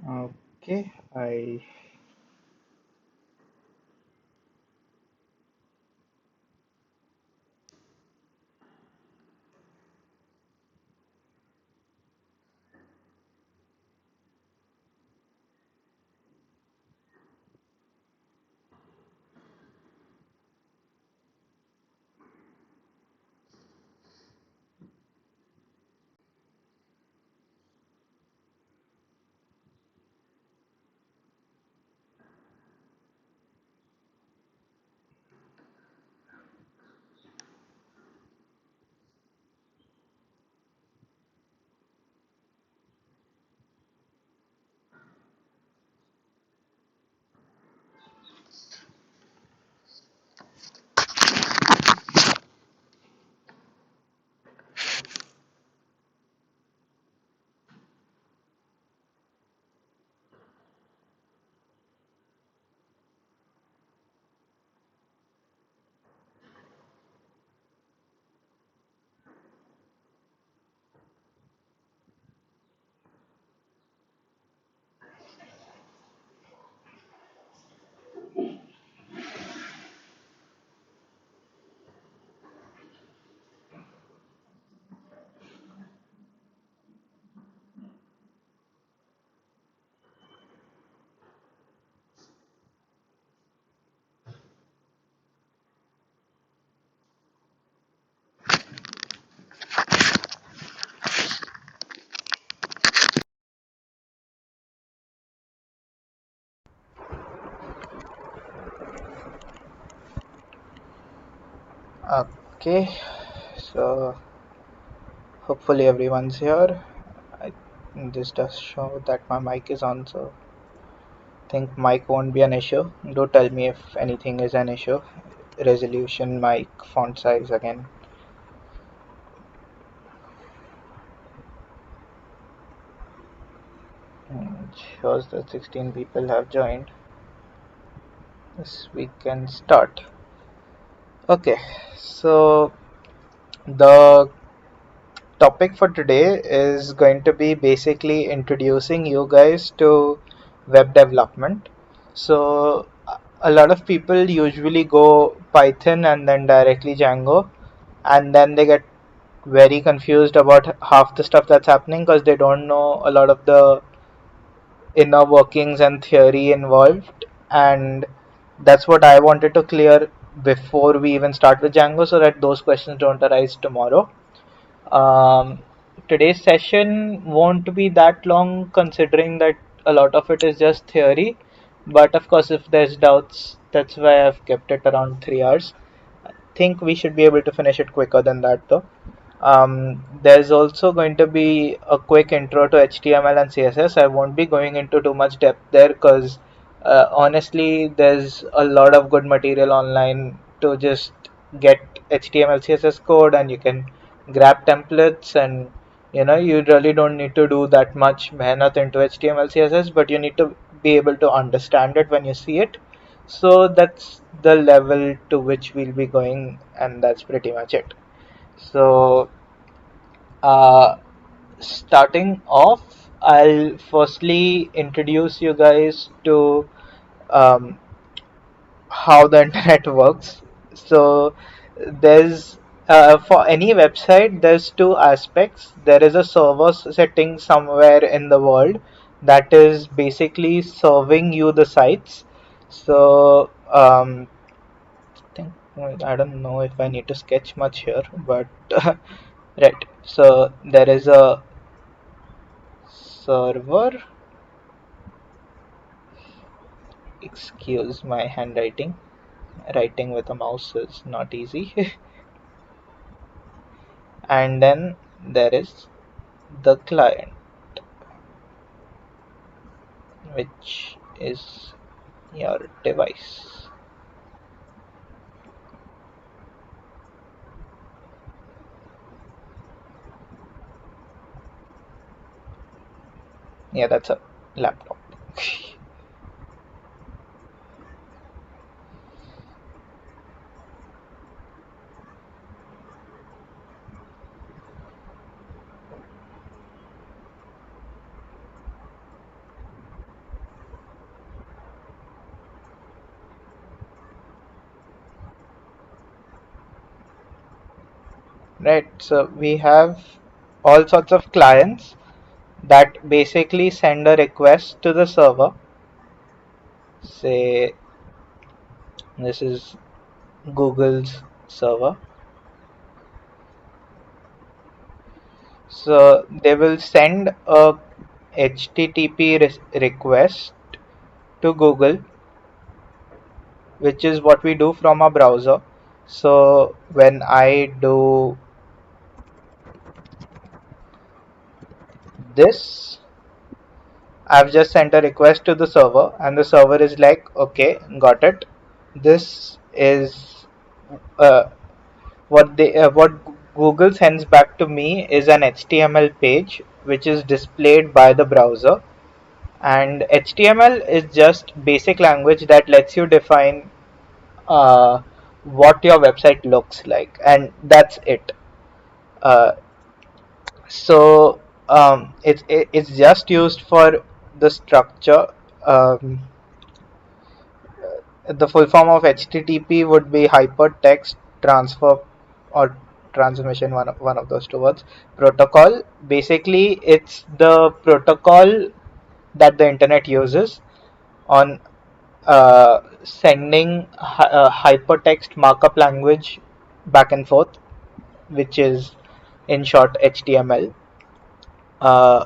Okay, I okay. So hopefully everyone's here. I, this does show that my mic is on, so think mic won't be an issue. Do tell me if anything is an issue. Resolution, mic, font size again. Shows that 16 people have joined. Yes, we can start. Okay, so the topic for today is going to be basically introducing you guys to web development. So a lot of people usually go Python and then directly Django, and then they get very confused about half the stuff that's happening because they don't know a lot of the inner workings and theory involved. And that's what I wanted to clear before we even start with Django, so that those questions don't arise tomorrow. um, Today's session won't be that long, considering that a lot of it is just theory. But of course, if there's doubts, that's why I've kept it around 3 hours. I think we should be able to finish it quicker than that, though. There's also going to be a quick intro to HTML and CSS. I won't be going into too much depth there because honestly, there's a lot of good material online to just get HTML, CSS code, and you can grab templates, and you really don't need to do that much mehnat into HTML, CSS, but you need to be able to understand it when you see it. So that's the level to which we'll be going, and that's pretty much it. So, uh, starting off, I'll firstly introduce you guys to um, how the internet works. So, there's for any website, there's two aspects. There is a server setting somewhere in the world that is basically serving you the sites. So, think I don't know if I need to sketch much here, but right. So there is a server. Excuse my handwriting. Writing with a mouse is not easy. And then there is the client, which is your device. Yeah, that's a laptop. right? So we have all sorts of clients that basically send a request to the server. Say this is Google's server. So they will send a HTTP request to Google, which is what we do from a browser. So when I do this, I've just sent a request to the server, and the server is like, okay, got it. This is uh, what Google sends back to me is an HTML page which is displayed by the browser. And HTML is just basic language that lets you define uh, what your website looks like, and that's it. Uh, so it's just used for the structure. Um, the full form of HTTP would be hypertext transfer or transmission, one of those two words. Protocol. Basically, it's the protocol that the internet uses on sending hypertext markup language back and forth, which is in short HTML,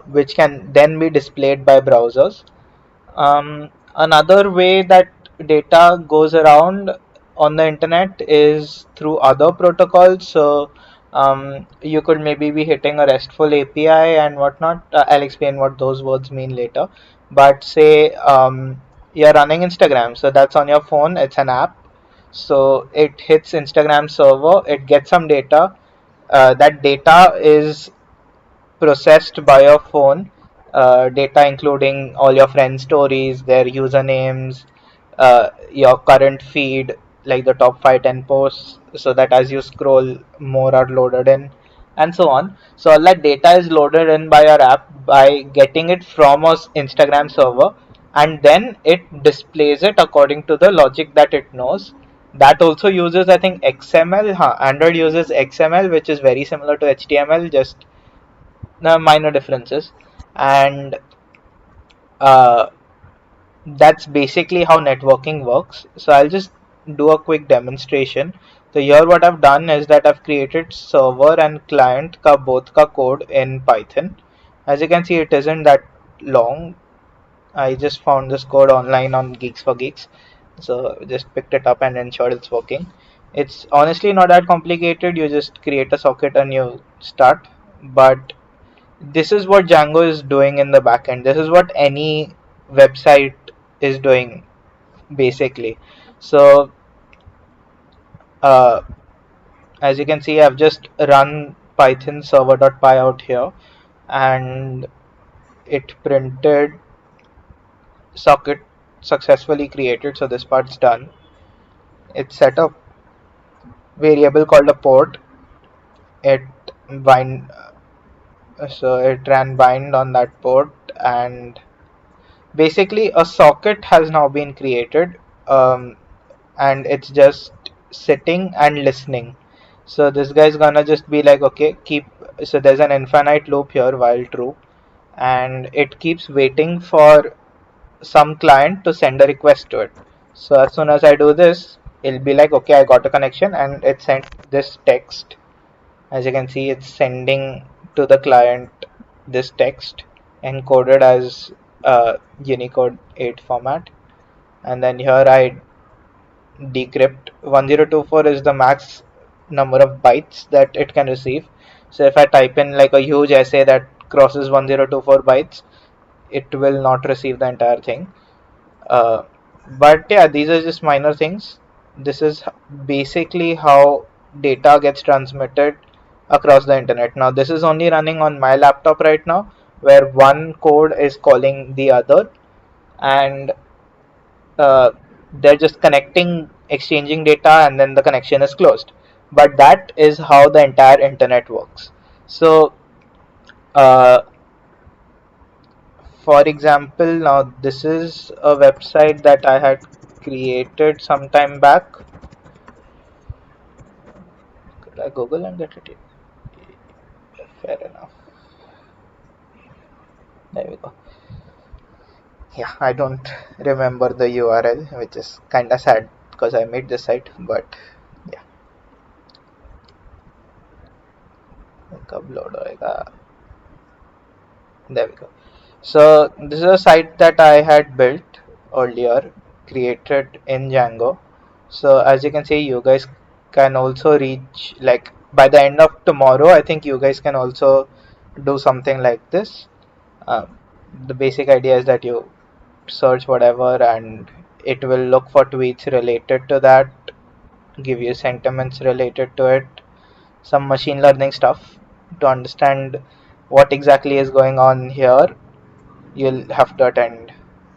which can then be displayed by browsers. Another way that data goes around on the internet is through other protocols. So you could maybe be hitting a RESTful API and whatnot. I'll explain what those words mean later. But say you're running Instagram, so that's on your phone, it's an app. So it hits Instagram server, it gets some data. That data is processed by your phone, data including all your friends' stories, their usernames, your current feed, like the top 5-10 posts, so that as you scroll, more are loaded in, and so on. So all that data is loaded in by your app by getting it from a Instagram server, and then it displays it according to the logic that it knows. That also uses, I think, XML. Huh? Android uses XML, which is very similar to HTML, just minor differences. And uh, that's basically how networking works. So I'll just do a quick demonstration. So here what I've done is that I've created server and client ka both ka code in Python. As you can see, it isn't that long. I just found this code online on Geeks for Geeks, so just picked it up and ensured it's working. It's honestly not that complicated. You just create a socket and you start. But this is what Django is doing in the backend. This is what any website is doing basically. So uh, as you can see, I've just run Python server.py out here, and it printed socket successfully created. So this part's done. It set up variable called a port. It bind so it ran bind on that port, and basically a socket has now been created, and it's just sitting and listening. So this guy's gonna just be like, okay, keep. So there's an infinite loop here while true, and it keeps waiting for some client to send a request to it. So as soon as I do this, it'll be like, okay, I got a connection, and it sent this text. As you can see, it's sending to the client this text encoded as Unicode 8 format, and then here I decrypt. 1024 is the max number of bytes that it can receive. So if I type in like a huge essay that crosses 1024 bytes, it will not receive the entire thing. uh, but yeah, these are just minor things. This is basically how data gets transmitted across the internet. Now this is only running on my laptop right now, where one code is calling the other, and uh, they're just connecting, exchanging data, and then the connection is closed. But that is how the entire internet works. So uh, for example, now this is a website that I had created some time back. Could I Google and get it? Fair enough. There we go. Yeah, I don't remember the URL, which is kind of sad because I made this site, but yeah, कब load होएगा? There we go. So this is a site that I had built earlier, created in Django. So as you can see, you guys can also reach, like, by the end of tomorrow, I think you guys can also do something like this. The basic idea is that you search whatever and it will look for tweets related to that, give you sentiments related to it, some machine learning stuff to understand what exactly is going on here. You'll have to attend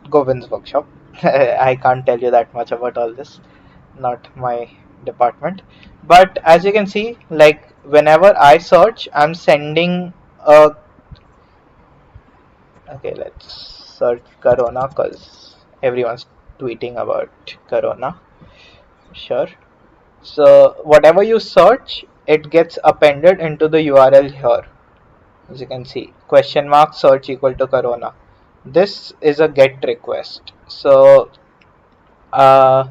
Govind's workshop. I can't tell you that much about all this, not my department. But as you can see, like whenever I search, I'm sending a. Okay, let's search Corona because everyone's tweeting about Corona. Sure. So whatever you search, it gets appended into the URL here. As you can see, question mark search equal to Corona. This is a GET request. So uh,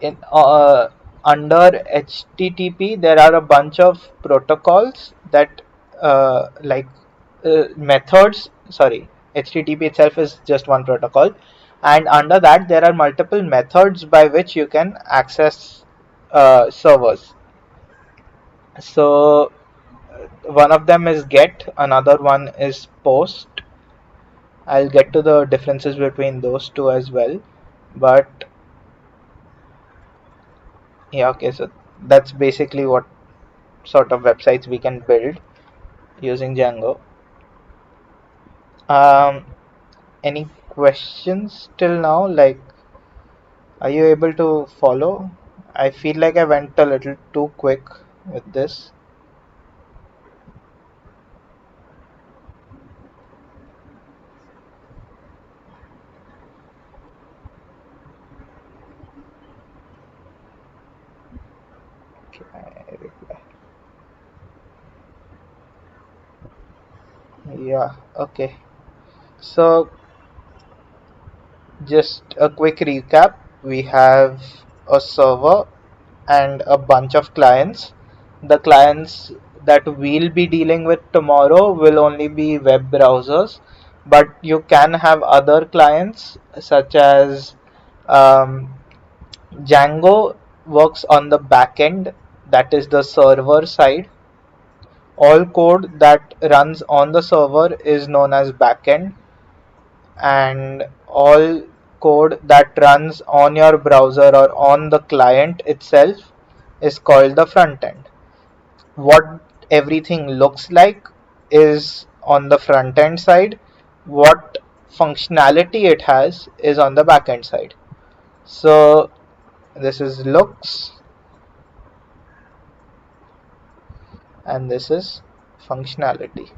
in under HTTP, there are a bunch of protocols that methods. Sorry, HTTP itself is just one protocol, and under that there are multiple methods by which you can access servers. So one of them is get, another one is post. I'll get to the differences between those two as well, but yeah, okay, so that's basically what sort of websites we can build using Django. Um, any questions till now? Like, are you able to follow? I feel like I went a little too quick with this. Okay, I reply. Yeah, okay. So, just a quick recap. We have a server and a bunch of clients. The clients that we'll be dealing with tomorrow will only be web browsers, but you can have other clients such as um, Django works on the back end, that is the server side. All code that runs on the server is known as backend, and all code that runs on your browser or on the client itself is called the front end. What everything looks like is on the front end side. What functionality it has is on the back end side. So this is looks and this is functionality.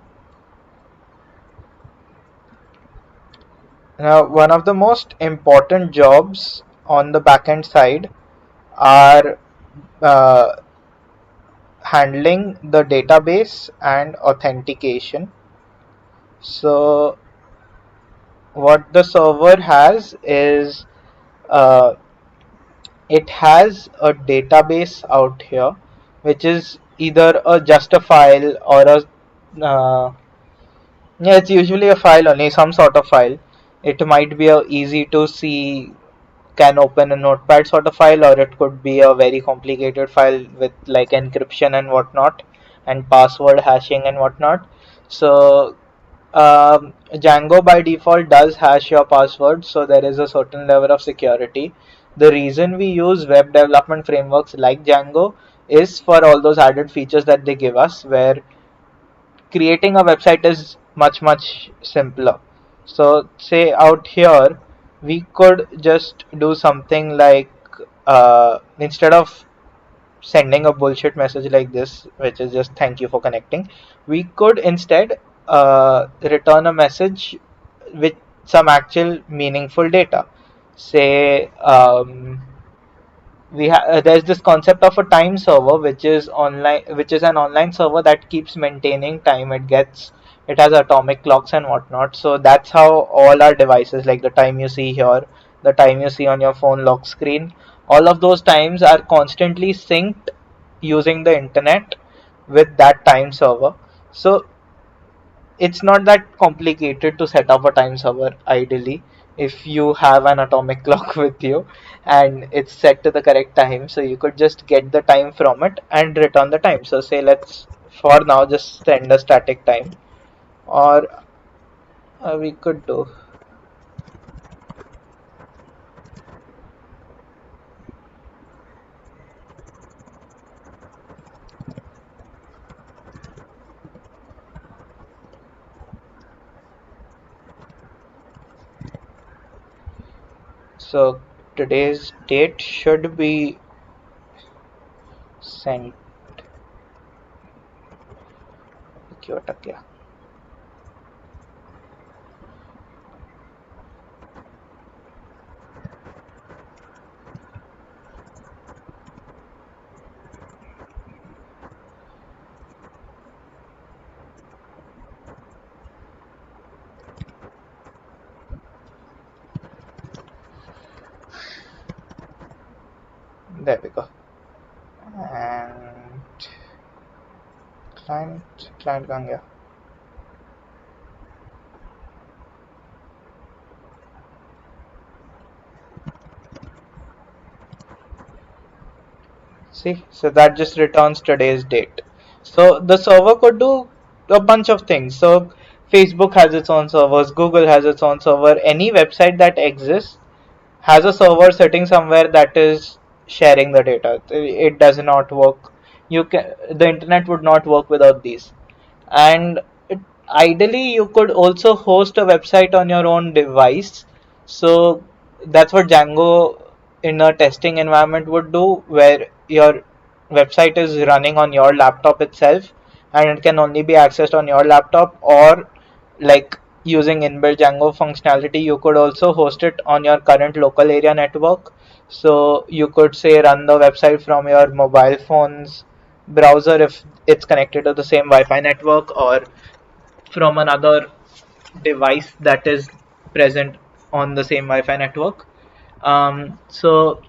Now, one of the most important jobs on the backend side are uh, handling the database and authentication. So, what the server has is uh, it has a database out here, which is either just a file or a yeah, it's usually a file only, some sort of file. It might be a easy to see, can open a notepad sort of file, or it could be a very complicated file with like encryption and whatnot, and password hashing and whatnot. So Django by default does hash your password, so there is a certain level of security. The reason we use web development frameworks like Django is for all those added features that they give us, where creating a website is much simpler. So say out here we could just do something like instead of sending a bullshit message like this, which is just thank you for connecting, we could instead return a message with some actual meaningful data. Say there's this concept of a time server, which is online, which is an online server that keeps maintaining time. It has atomic clocks and whatnot. So that's how all our devices, like the time you see here, the time you see on your phone lock screen, all of those times are constantly synced using the internet with that time server. So it's not that complicated to set up a time server ideally, if you have an atomic clock with you and it's set to the correct time. So you could just get the time from it and return the time. So say, let's for now just send a static time, or we could do, so today's date should be sent. क्यों अटक गया? There we go. And client कहाँ गया? See, so that just returns today's date. So the server could do a bunch of things. So Facebook has its own servers, Google has its own server. Any website that exists has a server sitting somewhere that is sharing the data. It does not work. The internet would not work without these. And it, ideally you could also host a website on your own device. So that's what Django in a testing environment would do, where your website is running on your laptop itself and it can only be accessed on your laptop, or like using inbuilt Django functionality, you could also host it on your current local area network. So you could say run the website from your mobile phone's browser if it's connected to the same Wi-Fi network, or from another device that is present on the same Wi-Fi network. So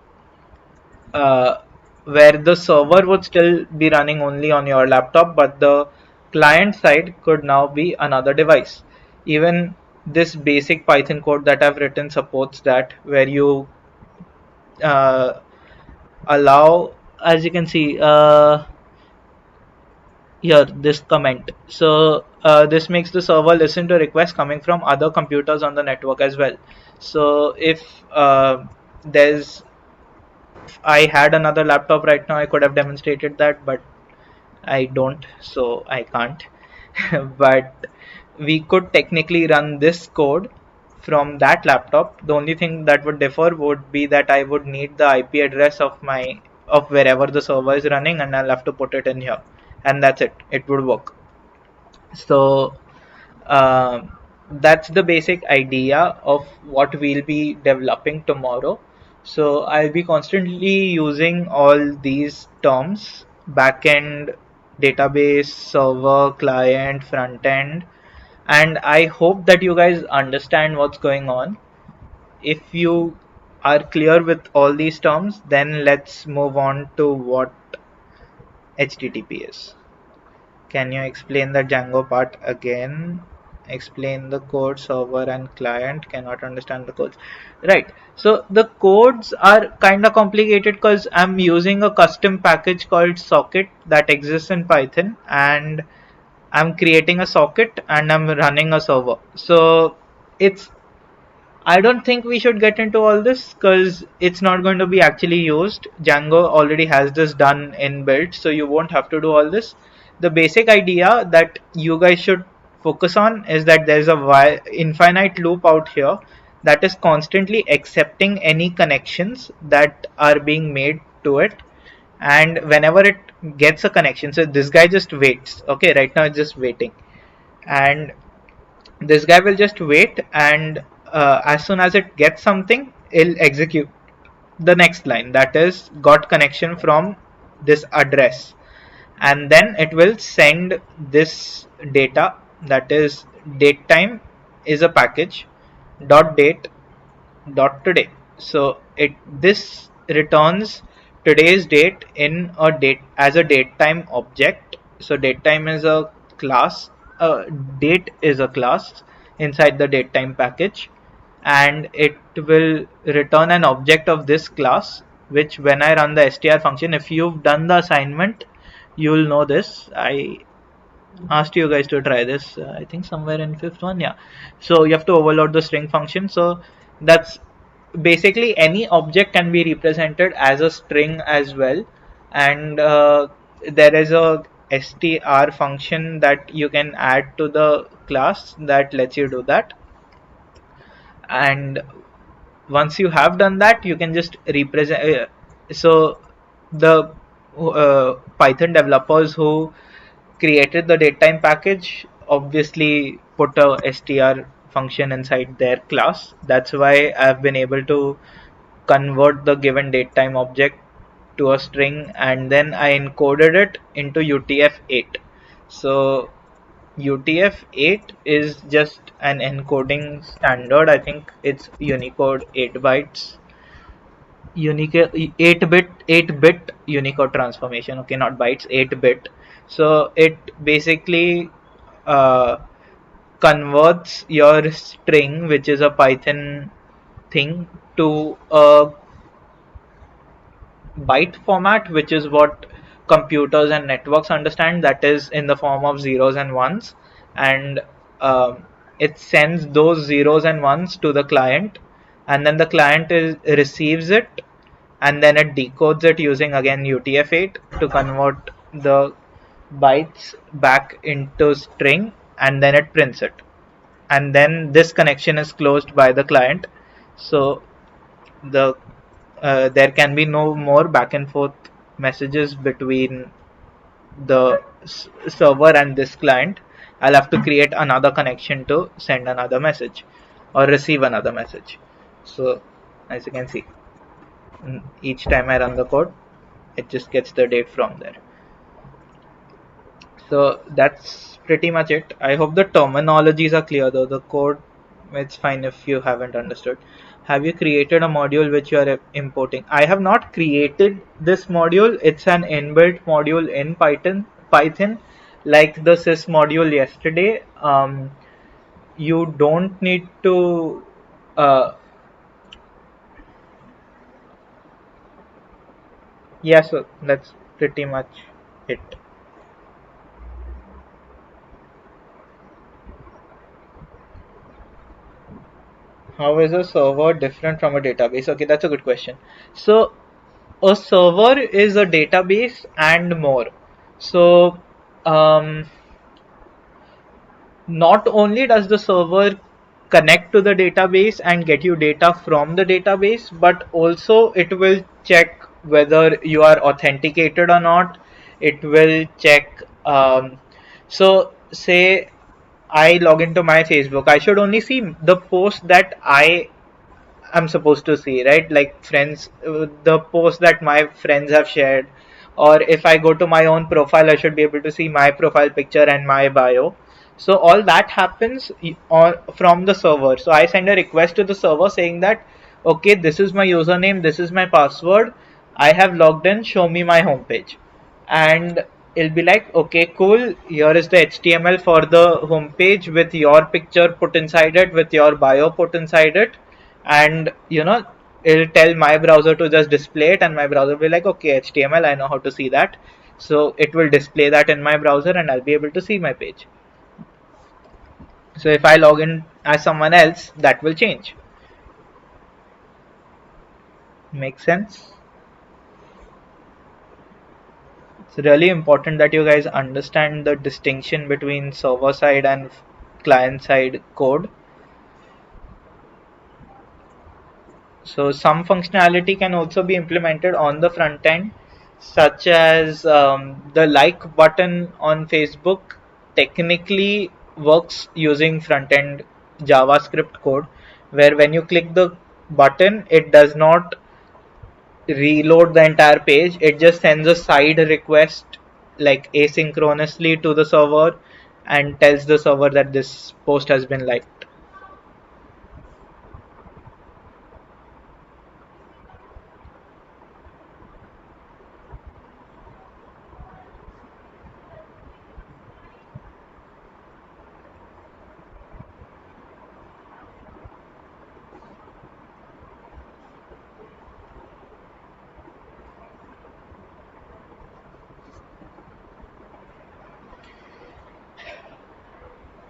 uh, where the server would still be running only on your laptop, but the client side could now be another device. Even this basic Python code that I've written supports that, where you uh, allow, as you can see, here this comment. So this makes the server listen to requests coming from other computers on the network as well. So if there's if I had another laptop right now, I could have demonstrated that, but I don't, so I can't. But we could technically run this code from that laptop. The only thing that would differ would be that I would need the IP address of wherever the server is running, and I'll have to put it in here, and that's it. It would work. So that's the basic idea of what we'll be developing tomorrow. So I'll be constantly using all these terms: backend, database, server, client, front end, and I hope that you guys understand what's going on. If you are clear with all these terms, then let's move on to what HTTP is. Can you explain the Django part again? Explain the code. Server and client cannot understand the codes. Right. So the codes are kind of complicated because I'm using a custom package called socket that exists in Python, and I'm creating a socket and I'm running a server. So it's I don't think we should get into all this because it's not going to be actually used. Django already has this done in built, so you won't have to do all this. The basic idea that you guys should focus on is that there's a infinite loop out here that is constantly accepting any connections that are being made to it. And whenever it gets a connection, so this guy just waits. Okay, right now it's just waiting. And this guy will just wait, and as soon as it gets something, it'll execute the next line, that is got connection from this address, and then it will send this data, that is date time is a package dot date dot today. So it this returns today's date in a date as a date time object. So date time is a class, date is a class inside the date time package, and it will return an object of this class, which when I run the str function, if you've done the assignment you'll know this. I asked you guys to try this, I think somewhere in fifth one. Yeah, so you have to overload the string function. So that's basically any object can be represented as a string as well, and there is a str function that you can add to the class that lets you do that. And once you have done that, you can just represent so the Python developers who created the datetime package obviously put a str function inside their class. That's why I've been able to convert the given datetime object to a string, and then I encoded it into UTF-8. So UTF-8 is just an encoding standard. I think it's Unicode 8 bytes. Unicode 8-bit Unicode transformation. Okay, not bytes, 8-bit. So it basically uh, converts your string, which is a Python thing, to a byte format, which is what computers and networks understand, that is in the form of zeros and ones. And it sends those zeros and ones to the client, and then the client receives it, and then it decodes it using again UTF-8 to convert the bytes back into string, and then it prints it. And then this connection is closed by the client. So the there can be no more back and forth messages between the server and this client. I'll have to create another connection to send another message or receive another message. So as you can see, each time I run the code, it just gets the date from there. So that's pretty much it. I hope the terminologies are clear, though the code, it's fine if you haven't understood. Have you created a module which you are importing? I have not created this module. It's an inbuilt module in Python, like the sys module yesterday. You don't need to. Yeah, so that's pretty much it. How is a server different from a database? Okay, that's a good question. So a server is a database and more. So um, not only does the server connect to the database and get you data from the database, but also it will check whether you are authenticated or not. It will check. So say I log into my Facebook, I should only see the post that I'm supposed to see, right? Like friends, the posts that my friends have shared, or if I go to my own profile, I should be able to see my profile picture and my bio. So all that happens from the server. So I send a request to the server saying that, okay, this is my username, this is my password, I have logged in, show me my homepage. And it'll be like, okay, cool, here is the HTML for the homepage with your picture put inside it, with your bio put inside it. And it'll tell my browser to just display it, and my browser will be like, okay, HTML, I know how to see that. So it will display that in my browser, and I'll be able to see my page. So if I log in as someone else, that will change. Make sense? It's really important that you guys understand the distinction between server side and client side code. So some functionality can also be implemented on the front end, such as the like button on Facebook technically works using front end JavaScript code, where when you click the button, it does not reload the entire page. It just sends a side request like asynchronously to the server and tells the server that this post has been liked.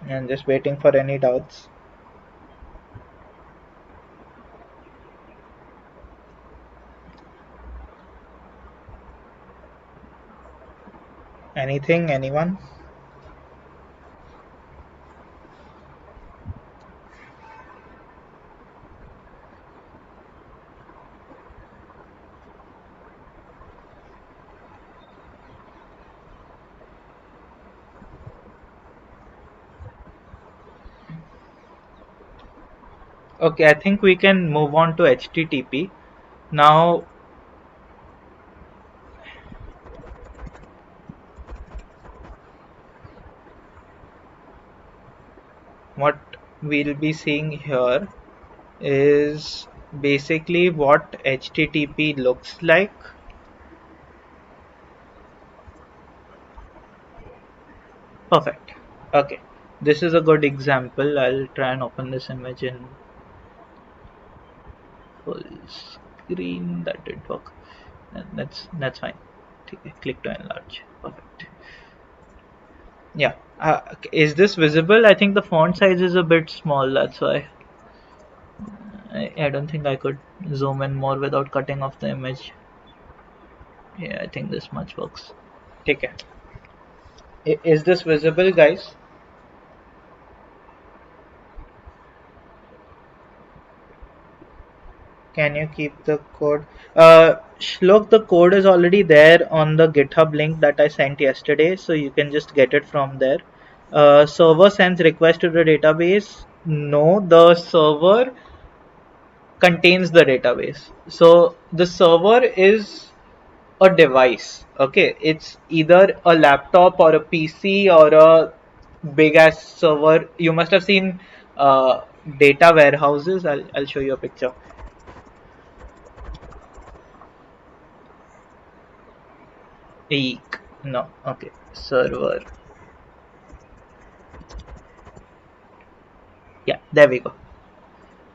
And just waiting for any doubts. Anything, anyone? Okay, I think we can move on to HTTP. Now, what we'll be seeing here is basically what HTTP looks like. Perfect. Okay. This is a good example. I'll try and open this image in full screen. That did work. That's fine. Click to enlarge. Perfect. Yeah. Is this visible? I think the font size is a bit small. That's why. I don't think I could zoom in more without cutting off the image. Yeah, I think this much works. Take care. Is this visible, guys? Can you keep the code? Shlok, the code is already there on the GitHub link that I sent yesterday, so you can just get it from there. Server sends request to the database. No, the server contains the database. So the server is a device. Okay, it's either a laptop or a PC or a big ass server. You must have seen data warehouses. I'll show you a picture. Eek. No. Okay. Server. Yeah, there we go.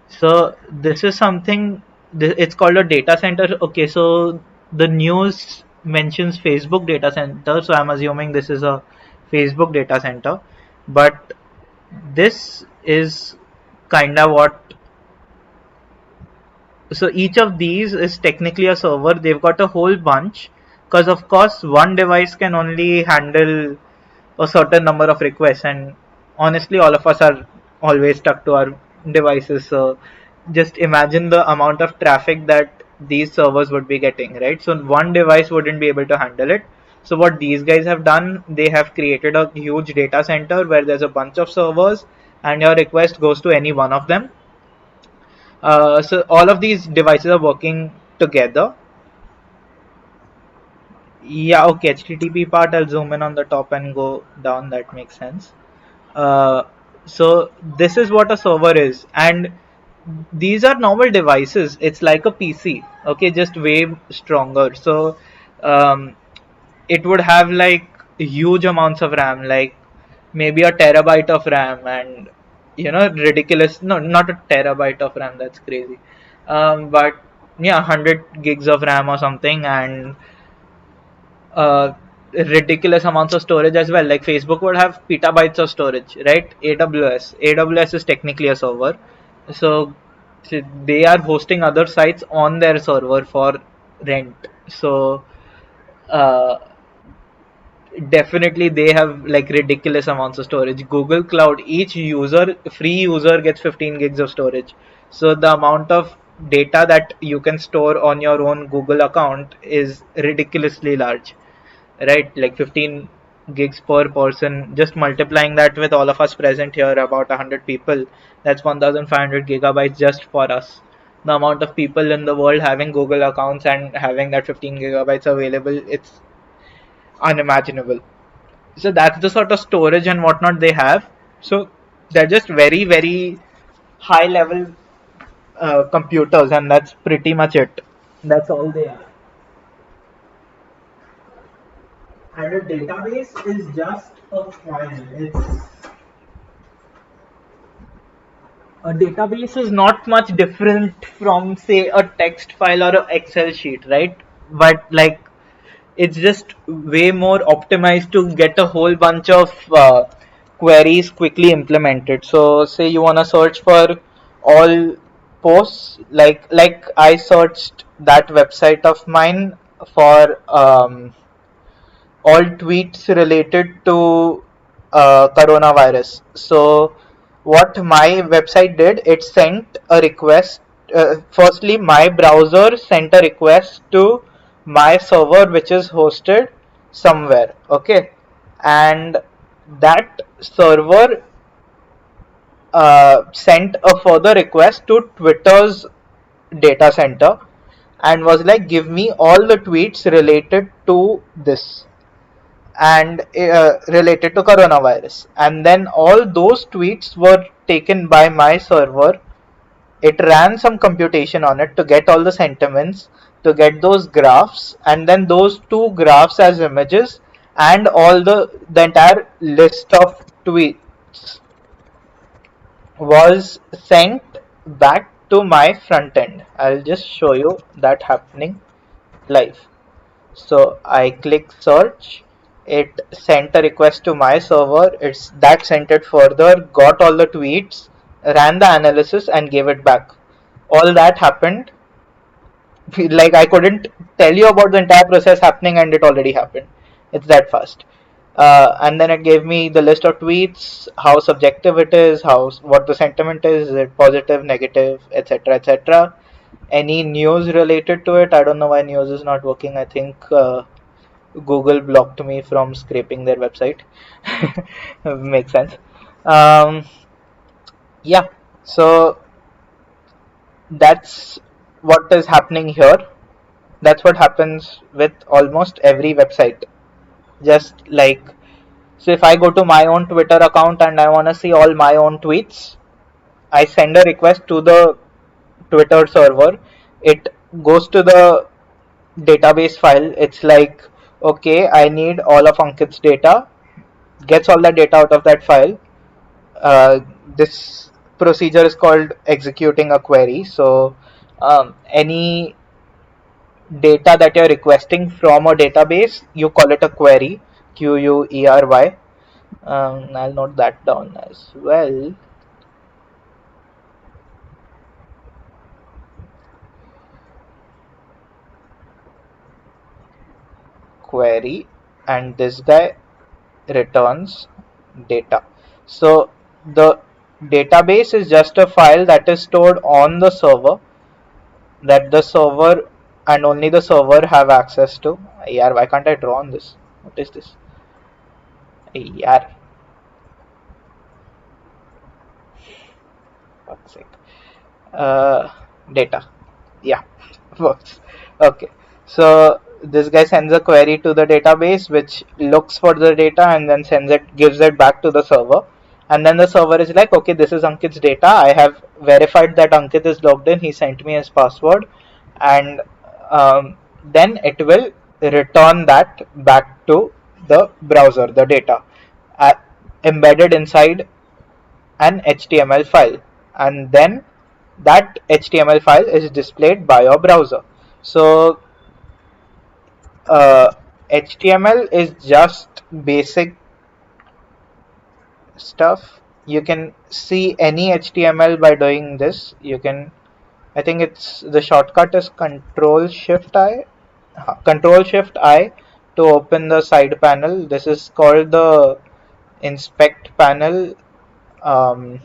So this is something. It's called a data center. Okay, so the news mentions Facebook data center, so I'm assuming this is a Facebook data center. But this is kinda what. So each of these is technically a server. They've got a whole bunch, because of course one device can only handle a certain number of requests, and honestly all of us are always stuck to our devices. So just imagine the amount of traffic that these servers would be getting, right? So one device wouldn't be able to handle it. So what these guys have done, they have created a huge data center where there's a bunch of servers and your request goes to any one of them. So all of these devices are working together. Yeah, okay, HTTP part, I'll zoom in on the top and go down. That makes sense. Uh, so this is what a server is, and these are normal devices. It's like a PC, okay, just way stronger. So um, it would have like huge amounts of RAM, like maybe a terabyte of RAM, and ridiculous. No, not a terabyte of RAM. That's crazy. But yeah, 100 gigs of RAM or something, and uh, ridiculous amounts of storage as well. Like Facebook would have petabytes of storage, right? AWS is technically a server, so they are hosting other sites on their server for rent. So uh, definitely they have like ridiculous amounts of storage. Google Cloud, each free user gets 15 gigs of storage. So the amount of data that you can store on your own Google account is ridiculously large, right? Like 15 gigs per person. Just multiplying that with all of us present here, about 100 people, that's 1500 gigabytes just for us. The amount of people in the world having Google accounts and having that 15 gigabytes available, it's unimaginable. So that's the sort of storage and whatnot they have. So they're just very, very high level computers, and that's pretty much it. That's all they are. And a database is just a file. A database is not much different from, say, a text file or an Excel sheet, right? But like, it's just way more optimized to get a whole bunch of queries quickly implemented. So say you want to search for all posts, like I searched that website of mine for all tweets related to coronavirus. So what my website did, it sent a request. Firstly, my browser sent a request to my server, which is hosted somewhere. Okay, and that server sent a further request to Twitter's data center and was like, give me all the tweets related to this and related to coronavirus, and then all those tweets were taken by my server. It ran some computation on it to get all the sentiments, to get those graphs, and then those two graphs as images, and all the entire list of tweets was sent back to my front end. I'll just show you that happening live. So I click search. It sent a request to my server. It's that sent it further, got all the tweets, ran the analysis, and gave it back. All that happened. Like, I couldn't tell you about the entire process happening, and it already happened. It's that fast. And then it gave me the list of tweets, how subjective it is, how what the sentiment is it positive, negative, etc., etc. Any news related to it? I don't know why news is not working. I think Google blocked me from scraping their website. Makes sense. Um, yeah, so that's what is happening here. That's what happens with almost every website. Just like, so if I go to my own Twitter account and I want to see all my own tweets, I send a request to the Twitter server. It goes to the database file. It's like, okay, I need all of Ankit's data, gets all the data out of that file. This procedure is called executing a query. So any data that you're requesting from a database, you call it a query, query. I'll note that down as well. Query, and this guy returns data. So the database is just a file that is stored on the server, that the server and only the server have access to. Yeah, why can't I draw on this? What is this? Yeah, fuck's sake. Uh, Data. Yeah, works. Okay, so this guy sends a query to the database, which looks for the data and then gives it back to the server. And then the server is like, okay, this is Ankit's data. I have verified that Ankit is logged in. He sent me his password, and then it will return that back to the browser, the data, uh, embedded inside an HTML file, and then that HTML file is displayed by your browser. So HTML is just basic stuff. You can see any HTML by doing this. You can, I think it's the shortcut is Control Shift I to open the side panel. This is called the inspect panel. Um,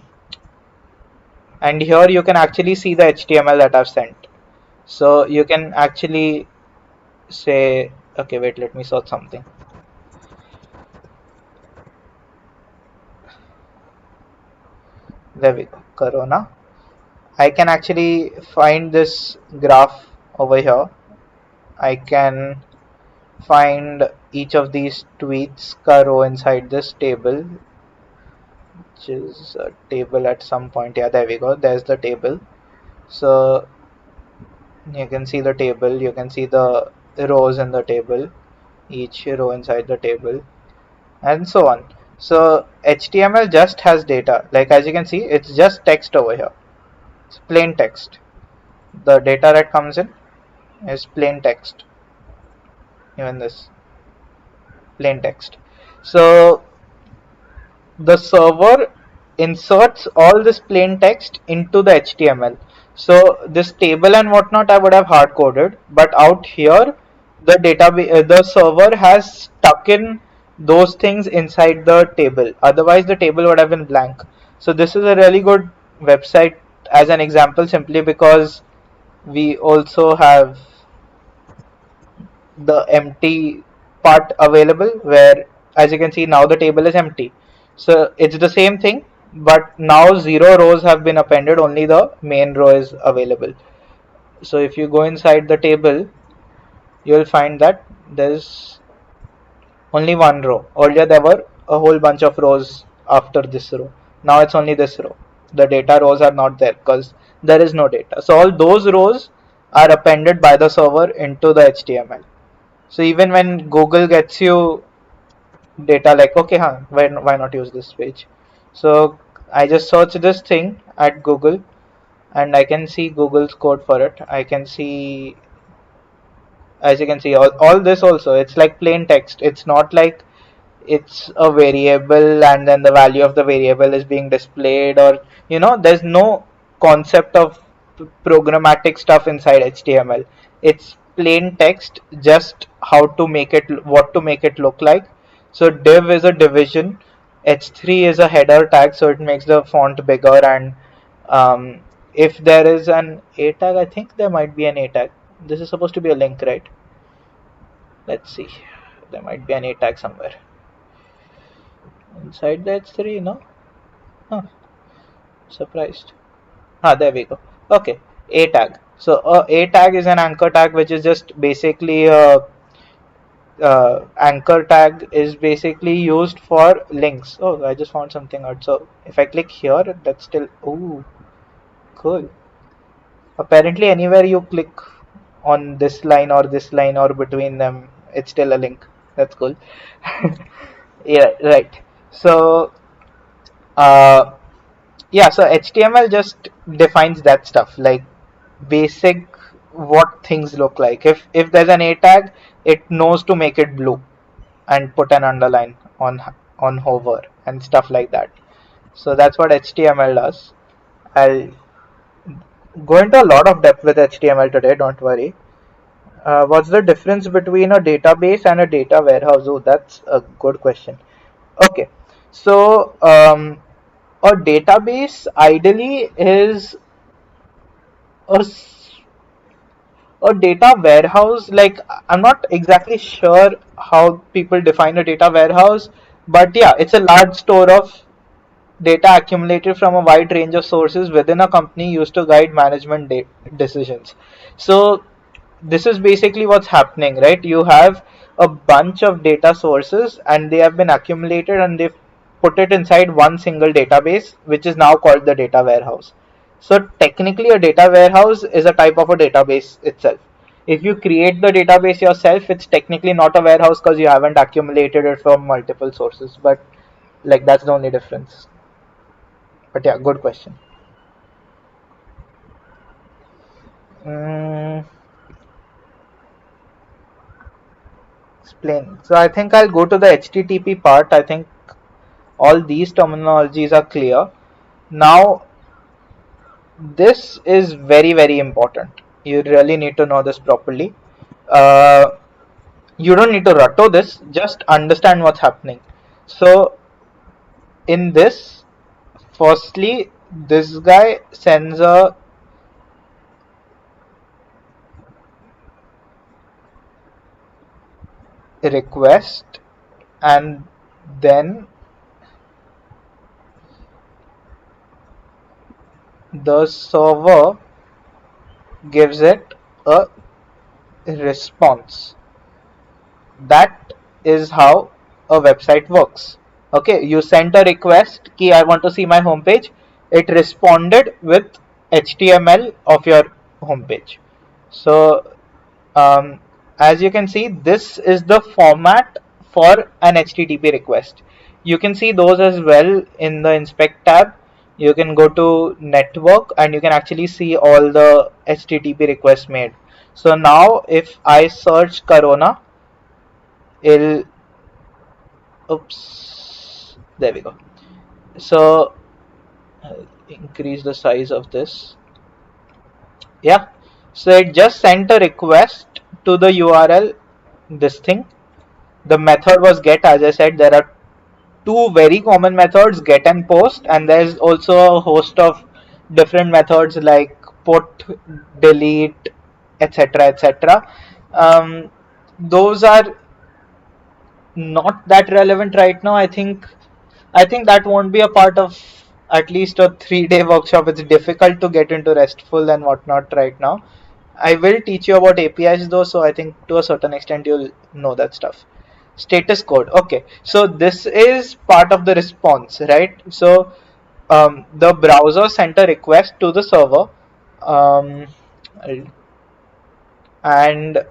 and here you can actually see the HTML that I've sent. So you can actually say, okay, wait, let me search something. There we go, Corona. I can actually find this graph over here. I can find each of these tweets ka row inside this table, which is a table at some point. Yeah, there we go. There's the table. So you can see the table. You can see the rows in the table, each row inside the table, and so on. So HTML just has data. Like as you can see, it's just text over here. It's plain text. The data that comes in is plain text. Even this plain text. So the server inserts all this plain text into the HTML. So this table and whatnot I would have hard coded, but out here the database, the server has stuck in those things inside the table. Otherwise, the table would have been blank. So this is a really good website as an example, simply because we also have the empty part available, where as you can see now the table is empty. So it's the same thing, but now zero rows have been appended, only the main row is available. So if you go inside the table, you'll find that there's only one row. Earlier there were a whole bunch of rows after this row. Now it's only this row. The data rows are not there because there is no data. So all those rows are appended by the server into the HTML. So even when Google gets you data, like, okay, huh, why not use this page? So I just search this thing at Google and I can see Google's code for it. I can see, as you can see, all this also, it's like plain text. It's not like it's a variable and then the value of the variable is being displayed, or there's no concept of programmatic stuff inside HTML. It's plain text, just how to make it, what to make it look like. So div is a division, h3 is a header tag, so it makes the font bigger, and um, if there is an a tag, I think there might be an a tag. This is supposed to be a link, right? Let's see, there might be an a tag somewhere inside the h3, no? Huh, surprised. There we go. Okay, a tag. So a tag is an anchor tag, which is just basically anchor tag is basically used for links. Oh, I just found something out. So if I click here, that's still, ooh, cool. Apparently, anywhere you click on this line or between them, it's still a link. That's cool. Yeah, right. So uh, yeah, so HTML just defines that stuff, like basic what things look like. If there's an a tag, it knows to make it blue and put an underline on hover and stuff like that. So that's what HTML does. I'll go into a lot of depth with HTML today, don't worry. What's the difference between a database and a data warehouse? Oh, that's a good question. Okay, so a database ideally is a a data warehouse. Like, I'm not exactly sure how people define a data warehouse, but yeah, it's a large store of data accumulated from a wide range of sources within a company, used to guide management decisions. So this is basically what's happening, right? You have a bunch of data sources and they have been accumulated and they've put it inside one single database, which is now called the data warehouse. So technically a data warehouse is a type of a database itself. If you create the database yourself, it's technically not a warehouse because you haven't accumulated it from multiple sources, but like that's the only difference. But yeah, good question. mm, Explain. So I think I'll go to the HTTP part. I think all these terminologies are clear. Now, this is very, very important. You really need to know this properly. Uh, you don't need to rattle this, just understand what's happening. So, in this, firstly, this guy sends a request, and then the server gives it a response. That is how a website works. Okay, you sent a request key, I want to see my homepage. It responded with HTML of your homepage. So um, as you can see, this is the format for an HTTP request. You can see those as well in the inspect tab. You can go to network and you can actually see all the HTTP requests made. So now if I search Corona, it'll, oops, there we go. So increase the size of this. Yeah, so it just sent a request to the URL, this thing. The method was get. As I said, there are two very common methods, get and post, and there's also a host of different methods like put, delete, etc., etc. Those are not that relevant right now. I think that won't be a part of at least a 3-day workshop. It's difficult to get into RESTful and whatnot right now. I will teach you about APIs though, so I think to a certain extent you'll know that stuff. Status code. Okay, so this is part of the response, right? So the browser sent a request to the server, um, and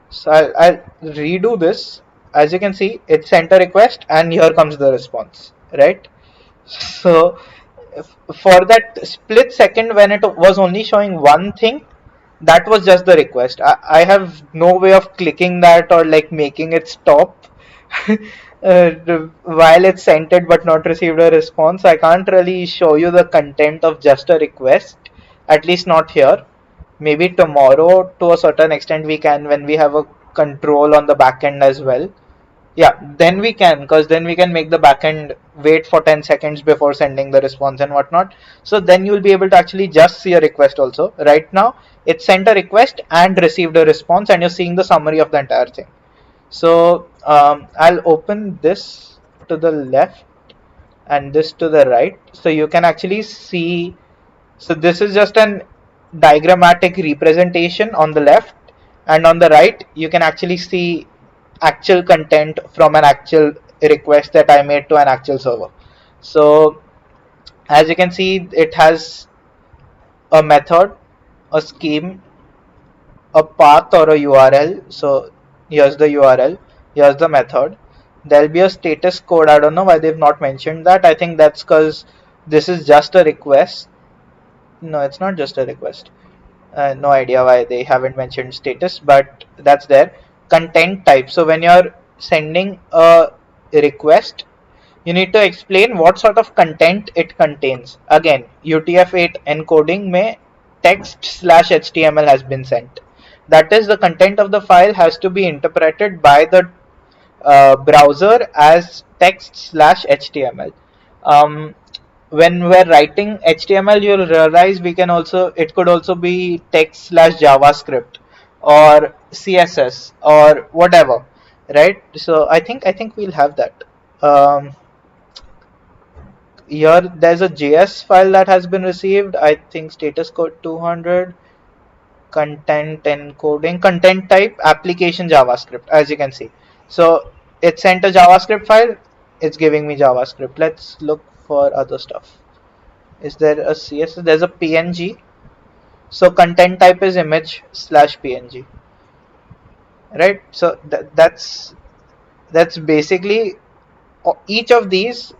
so I'll redo this. As you can see, it sent a request, and here comes the response, right? So for that split second when it was only showing one thing, that was just the request. I have no way of clicking that or like making it stop while it's sent it but not received a response. I can't really show you the content of just a request, at least not here. Maybe tomorrow to a certain extent we can, when we have a control on the backend as well. Yeah, then we can, because then we can make the backend wait for 10 seconds before sending the response and whatnot. So then you'll be able to actually just see a request also. Right now it sent a request and received a response, and you're seeing the summary of the entire thing. So I'll open this to the left and this to the right, so you can actually see. So this is just an diagrammatic representation on the left, and on the right you can actually see actual content from an actual request that I made to an actual server. So as you can see, it has a method, a scheme, a path or a URL. So here's the URL, here's the method. There'll be a status code. I don't know why they've not mentioned that. I think that's because this is just a request. No, it's not just a request. No idea why they haven't mentioned status, but that's there. Content type. So when you're sending a request, you need to explain what sort of content it contains. Again, UTF-8 encoding may text/HTML has been sent. That is, the content of the file has to be interpreted by the browser as text/HTML. When we're writing HTML, you'll realize it could also be text/JavaScript or CSS or whatever, right? So I think we'll have that. Um, Here there's a JS file that has been received. I think status code 200, content encoding, content type, application JavaScript, as you can see. So it sent a JavaScript file, it's giving me JavaScript. Let's look for other stuff. Is there a CSS? There's a PNG. So content type is image/PNG, right? So that's basically, each of these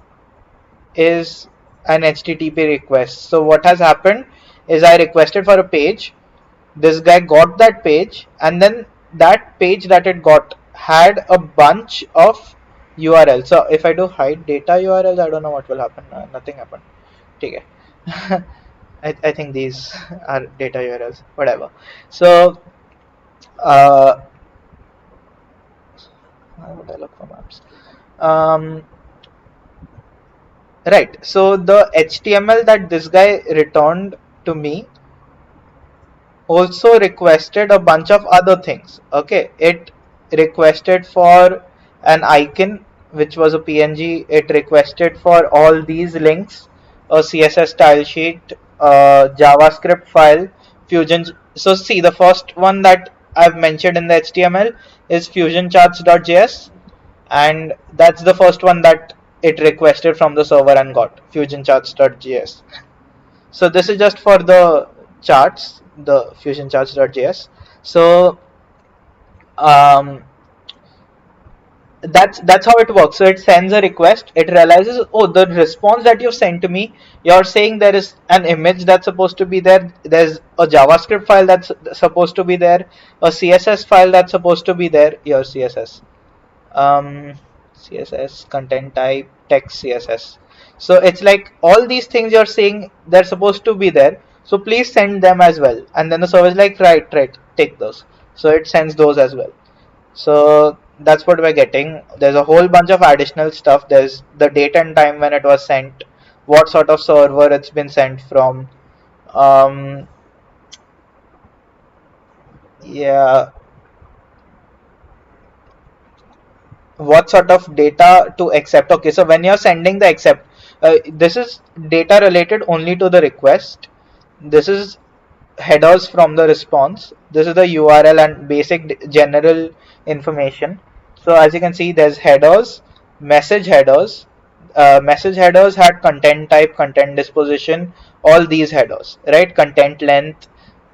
is an HTTP request. So what has happened is I requested for a page. This guy got that page, and then that page that it got had a bunch of URLs. So if I do hide data URLs, I don't know what will happen. Nothing happened. Okay. I think these are data URLs. Whatever. So uh, how would I look for maps? Um, right. So the HTML that this guy returned to me also requested a bunch of other things. Okay, it requested for an icon which was a PNG. It requested for all these links a CSS style sheet, a JavaScript file, Fusion. So see, the first one that I've mentioned in the HTML is fusioncharts.js, and that's the first one that it requested from the server and got, fusioncharts.js. So this is just for the charts, the fusioncharts.js. So um, that's how it works. So it sends a request, it realizes, oh, the response that you've sent to me, you're saying there is an image that's supposed to be there, there's a JavaScript file that's supposed to be there, a CSS file that's supposed to be there, your CSS, um, CSS content type text CSS. So it's like all these things you're saying they're supposed to be there, so please send them as well. And then the server is like, right, take those. So it sends those as well. So that's what we're getting. There's a whole bunch of additional stuff. There's the date and time when it was sent, what sort of server it's been sent from. Um, yeah, what sort of data to accept. Okay, so when you're sending the accept, this is data related only to the request. This is headers from the response. This is the URL and basic general information. So as you can see, there's headers, message headers. Message headers had content type, content disposition, all these headers, right? Content length,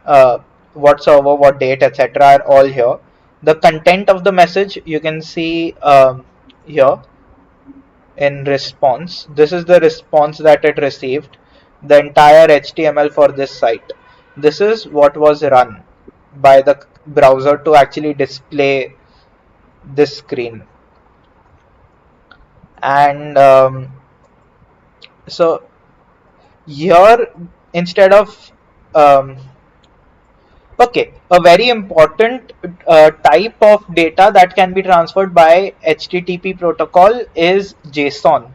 uh, what server, what date, etc. are all here. The content of the message you can see here in response. This is the response that it received, the entire HTML for this site. This is what was run by the browser to actually display this screen. And so here, instead of okay, a very important type of data that can be transferred by HTTP protocol is JSON.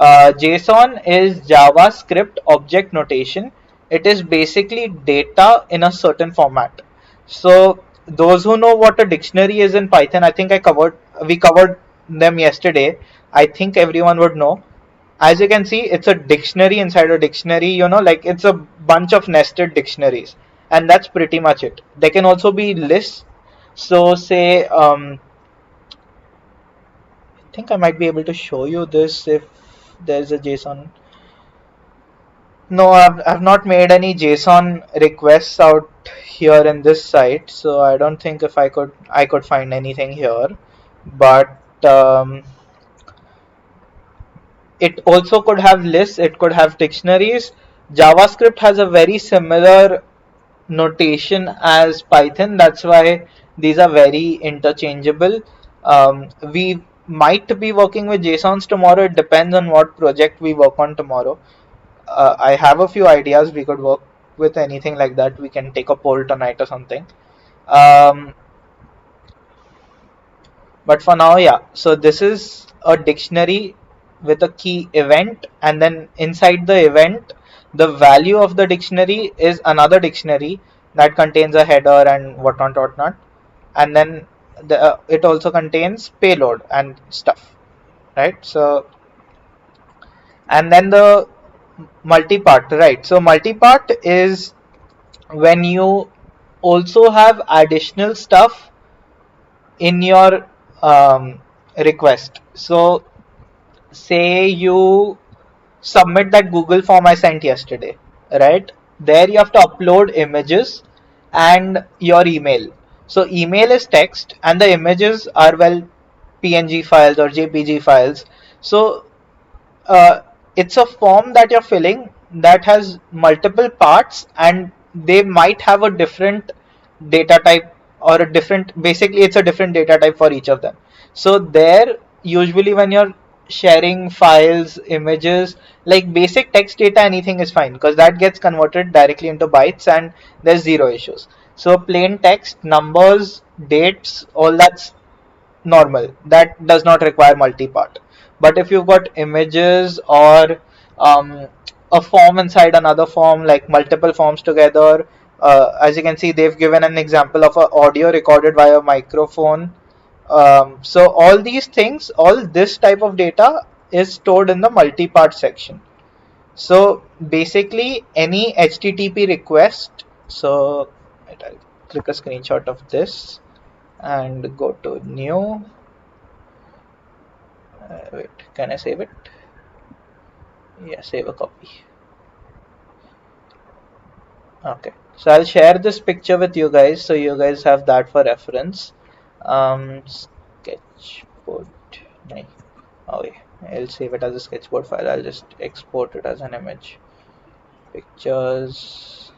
JSON is JavaScript object notation. It is basically data in a certain format. So those who know what a dictionary is in Python, I think we covered them yesterday. I think everyone would know. As you can see, it's a dictionary inside a dictionary, like it's a bunch of nested dictionaries, and that's pretty much it. There can also be lists. So say I think I might be able to show you this if there's a JSON. No, I've not made any JSON requests out here in this site, so I don't think if I could find anything here. But it also could have lists, it could have dictionaries. JavaScript has a very similar notation as Python. That's why these are very interchangeable. We might be working with JSONs tomorrow. It depends on what project we work on tomorrow. I have a few ideas. We could work with anything like that. We can take a poll tonight or something. Um, but for now, yeah. So this is a dictionary with a key event, and then inside the event, the value of the dictionary is another dictionary that contains a header and whatnot, and then it also contains payload and stuff, right? So and then the multi-part, right? So multi-part is when you also have additional stuff in your request. So say you submit that Google form I sent yesterday, right? There you have to upload images and your email. So email is text and the images are, well, PNG files or JPG files. So uh, it's a form that you're filling that has multiple parts, and they might have a different data type, or a different, basically it's a different data type for each of them. So there, usually when you're sharing files, images, like basic text data, anything is fine because that gets converted directly into bytes and there's zero issues. So plain text, numbers, dates, all that's normal. That does not require multi-part. But if you've got images or um, a form inside another form, like multiple forms together, as you can see, they've given an example of an audio recorded via microphone. So all these things, all this type of data is stored in the multi-part section. So basically any HTTP request, so I'll click a screenshot of this and go to new. Wait, can I save it? Yeah, save a copy. Okay, so I'll share this picture with you guys so you guys have that for reference. Sketchboard. nahi. Oh yeah, I'll save it as a sketchboard file. I'll just export it as an image. Pictures.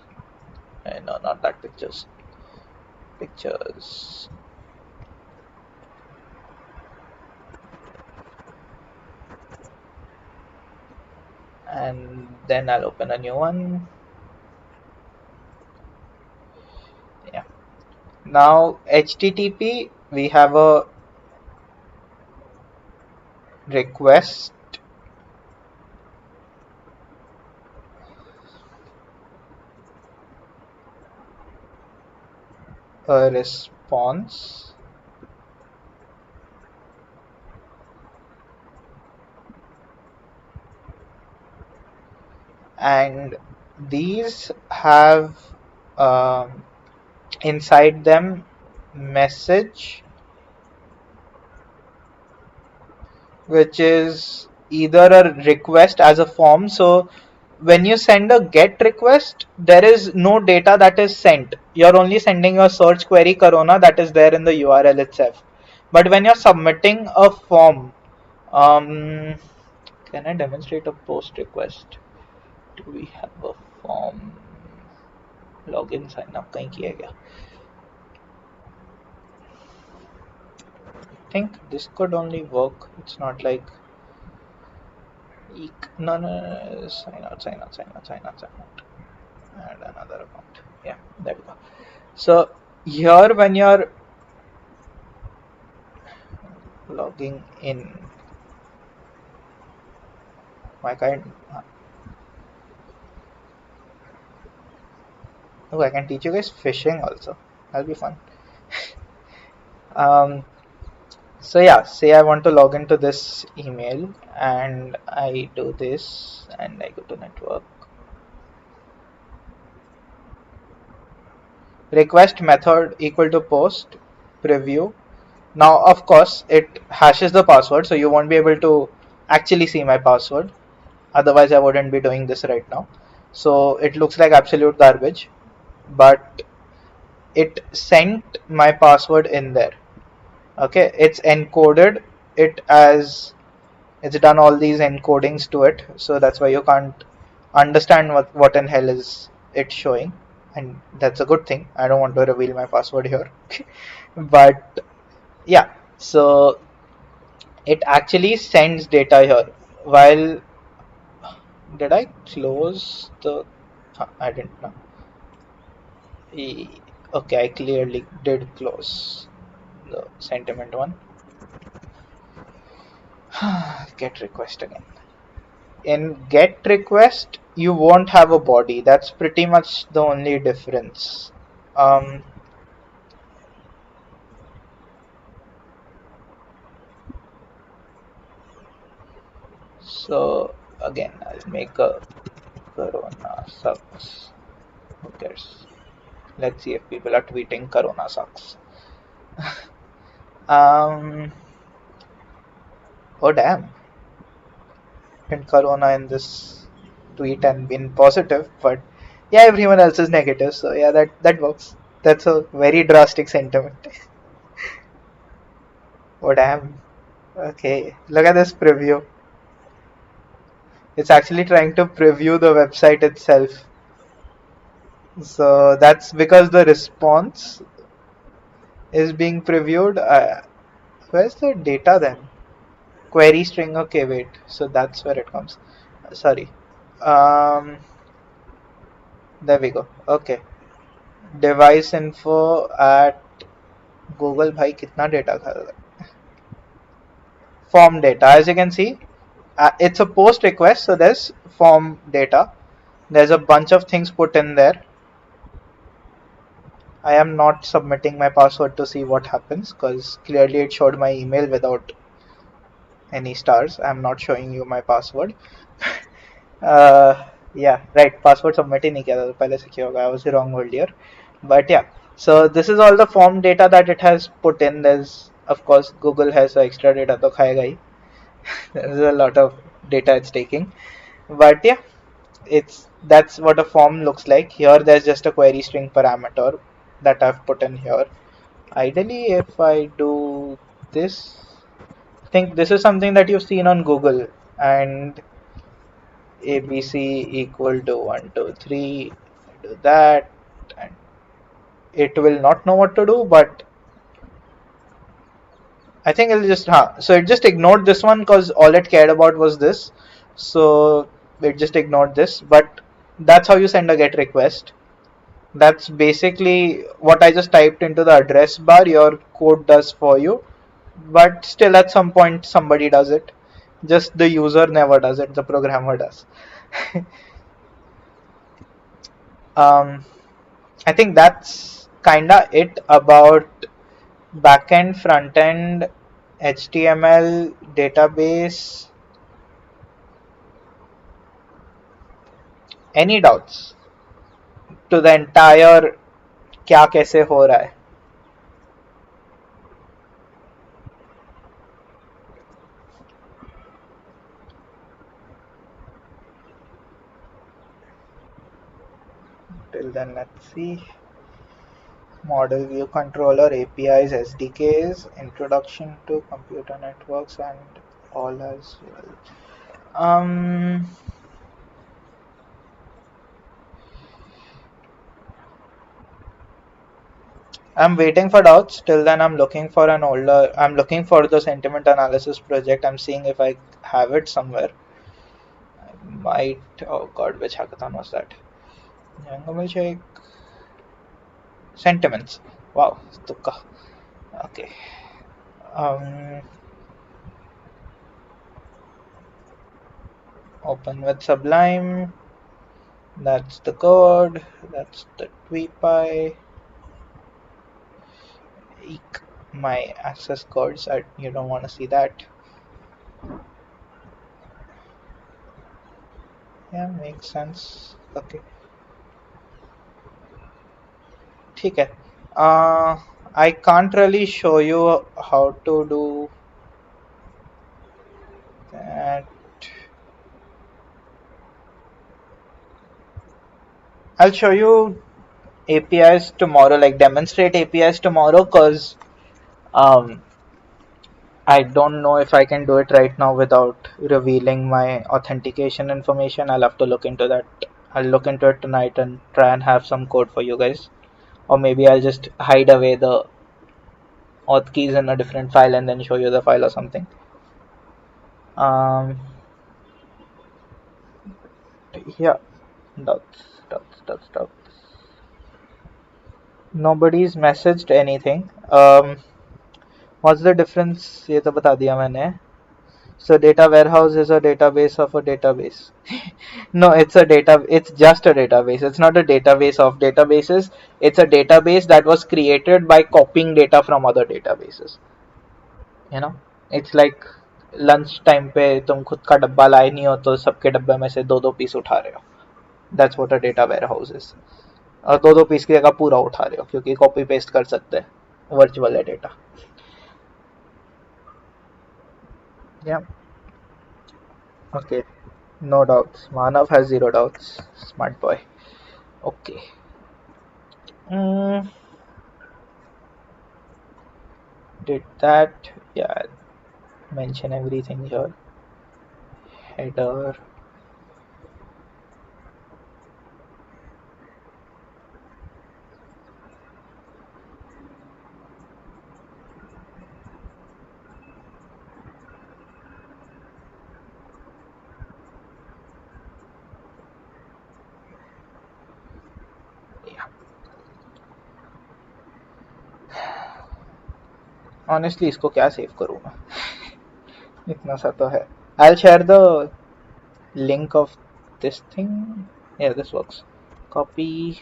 No, not that pictures. Pictures. And then I'll open a new one. Yeah. Now HTTP, we have a request, a response, and these have um, inside them message, which is either a request as a form. So when you send a GET request, there is no data that is sent. You're only sending a search query corona that is there in the URL itself. But when you're submitting a form, um, can I demonstrate a post request? Do we have a form? Login sign up कहीं किया गया? I think this could only work. It's not like no. Sign out, sign out, sign out, sign out, sign out. And another account. Yeah, there we go. So here when you're logging in, why can't oh, I can teach you guys phishing also. That'll be fun. Um, so yeah, say I want to log into this email and I do this and I go to network. Request method equal to post preview. Now of course it hashes the password, so you won't be able to actually see my password. Otherwise I wouldn't be doing this right now. So it looks like absolute garbage, but it sent my password in there. Okay, it's encoded it as it's done all these encodings to it, so that's why you can't understand what in hell is it showing, and that's a good thing. I don't want to reveal my password here. But yeah, so it actually sends data here. While did I close the I didn't know. Okay, I clearly did close the sentiment one. Get request again. In get request, you won't have a body. That's pretty much the only difference. Um, so again, I'll make a Corona sucks. Who cares? Let's see if people are tweeting Corona sucks. Oh damn, and Corona in this tweet and been positive, but yeah, everyone else is negative. So yeah, that works. That's a very drastic sentiment. Oh damn. Okay, look at this preview. It's actually trying to preview the website itself. So that's because the response is being previewed. Where's the data then? Query string. Okay, wait. So that's where it comes. Sorry. Um, there we go. Okay. Device info at Google. भाई कितना data खा रहा है? Form data. As you can see, it's a post request. So there's form data. There's a bunch of things put in there. I am not submitting my password to see what happens because clearly it showed my email without any stars. I'm not showing you my password. Yeah, right. Password submit ही नहीं किया था तो पहले से क्या होगा? I was wrong earlier, but yeah. So this is all the form data that it has put in. There's of course Google has extra data तो खाएगा ही. There's a lot of data it's taking, but yeah, it's that's what a form looks like. Here there's just a query string parameter that I've put in here. Ideally, if I do this, I think this is something that you've seen on Google, and ABC equal to 1 2 3, do that, and it will not know what to do, but I think it'll just so it just ignored this one because all it cared about was this, so it just ignored this. But that's how you send a get request. That's basically what I just typed into the address bar. Your code does for you, but still at some point somebody does it. Just the user never does it, the programmer does. um, I think that's kinda it about backend, frontend, HTML, database. Any doubts to the entire क्या कैसे हो रहा है? Till then, let's see. Model view controller, APIs, SDKs, introduction to computer networks, and all as well. Um, I'm waiting for doubts. Till then, I'm looking for an older. I'm looking for the sentiment analysis project. I'm seeing if I have it somewhere. I might. Oh God, which hackathon was that? Django Milkshake. Sentiments. Wow, tukka. Okay. Um, Open with Sublime. That's the code. That's the tweepy. Eek. My access codes. You don't want to see that. Yeah, makes sense. Okay. ठीक है. I can't really show you how to do that. I'll show you APIs tomorrow, like demonstrate APIs tomorrow, because um, I don't know if I can do it right now without revealing my authentication information. I'll have to look into that. I'll look into it tonight and try and have some code for you guys. Or maybe I'll just hide away the auth keys in a different file and then show you the file or something. Um, yeah, dots. Nobody's messaged anything. What's the difference? ये तो बता दिया मैंने. So data warehouse is a database of a database. No, it's just a database. It's not a database of databases. It's a database that was created by copying data from other databases. You know, it's like lunch time पे तुम खुद का डब्बा लाए नहीं हो तो सबके डब्बे में से दो दो पीस उठा रहे हो. That's what a data warehouse is. और दो दो पीस की जगह पूरा उठा रहे हो क्योंकि कॉपी पेस्ट कर सकते हैं. वर्चुअल है data. Yeah. Okay. No doubts. Manav has zero doubts. Smart boy. Okay. Mm, did that? Yeah. Mention everything here. Header. Yeah. Honestly, इसको क्या सेव करूँ मैं? इतना सा तो है. I'll share the link of this thing. Yeah, this works. Copy.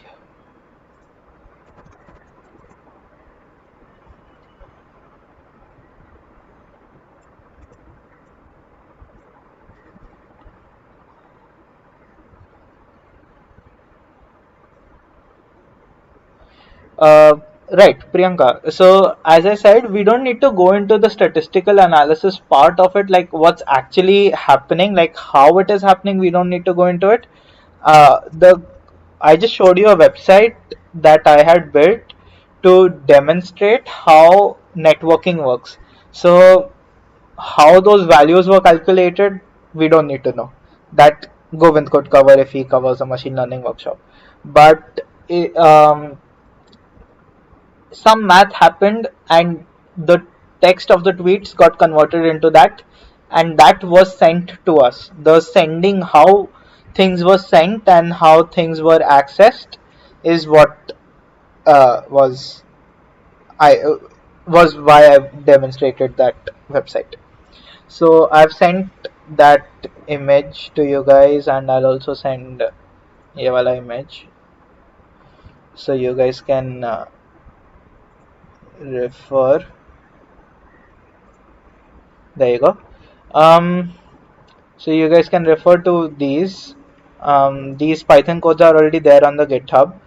Uh, right, Priyanka. So, as I said, we don't need to go into the statistical analysis part of it, like what's actually happening, like how it is happening. We don't need to go into it. The I just showed you a website that I had built to demonstrate how networking works. So, how those values were calculated, we don't need to know. That Govind could cover if he covers a machine learning workshop. But some math happened and the text of the tweets got converted into that, and that was sent to us. The sending, how things were sent and how things were accessed, is what was I was why I demonstrated that website. So I've sent that image to you guys, and I'll also send ये वाला image so you guys can refer. There you go. um so you guys can refer to these. These Python codes are already there on the GitHub.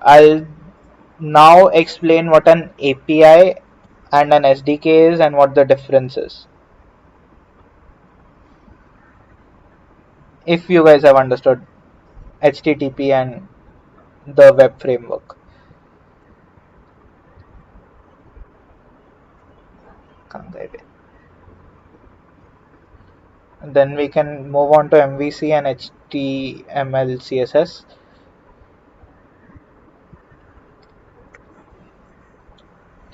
I'll now explain what an API and an SDK is and what the difference is, if you guys have understood HTTP and the web framework. Then we can move on to MVC and HTML CSS.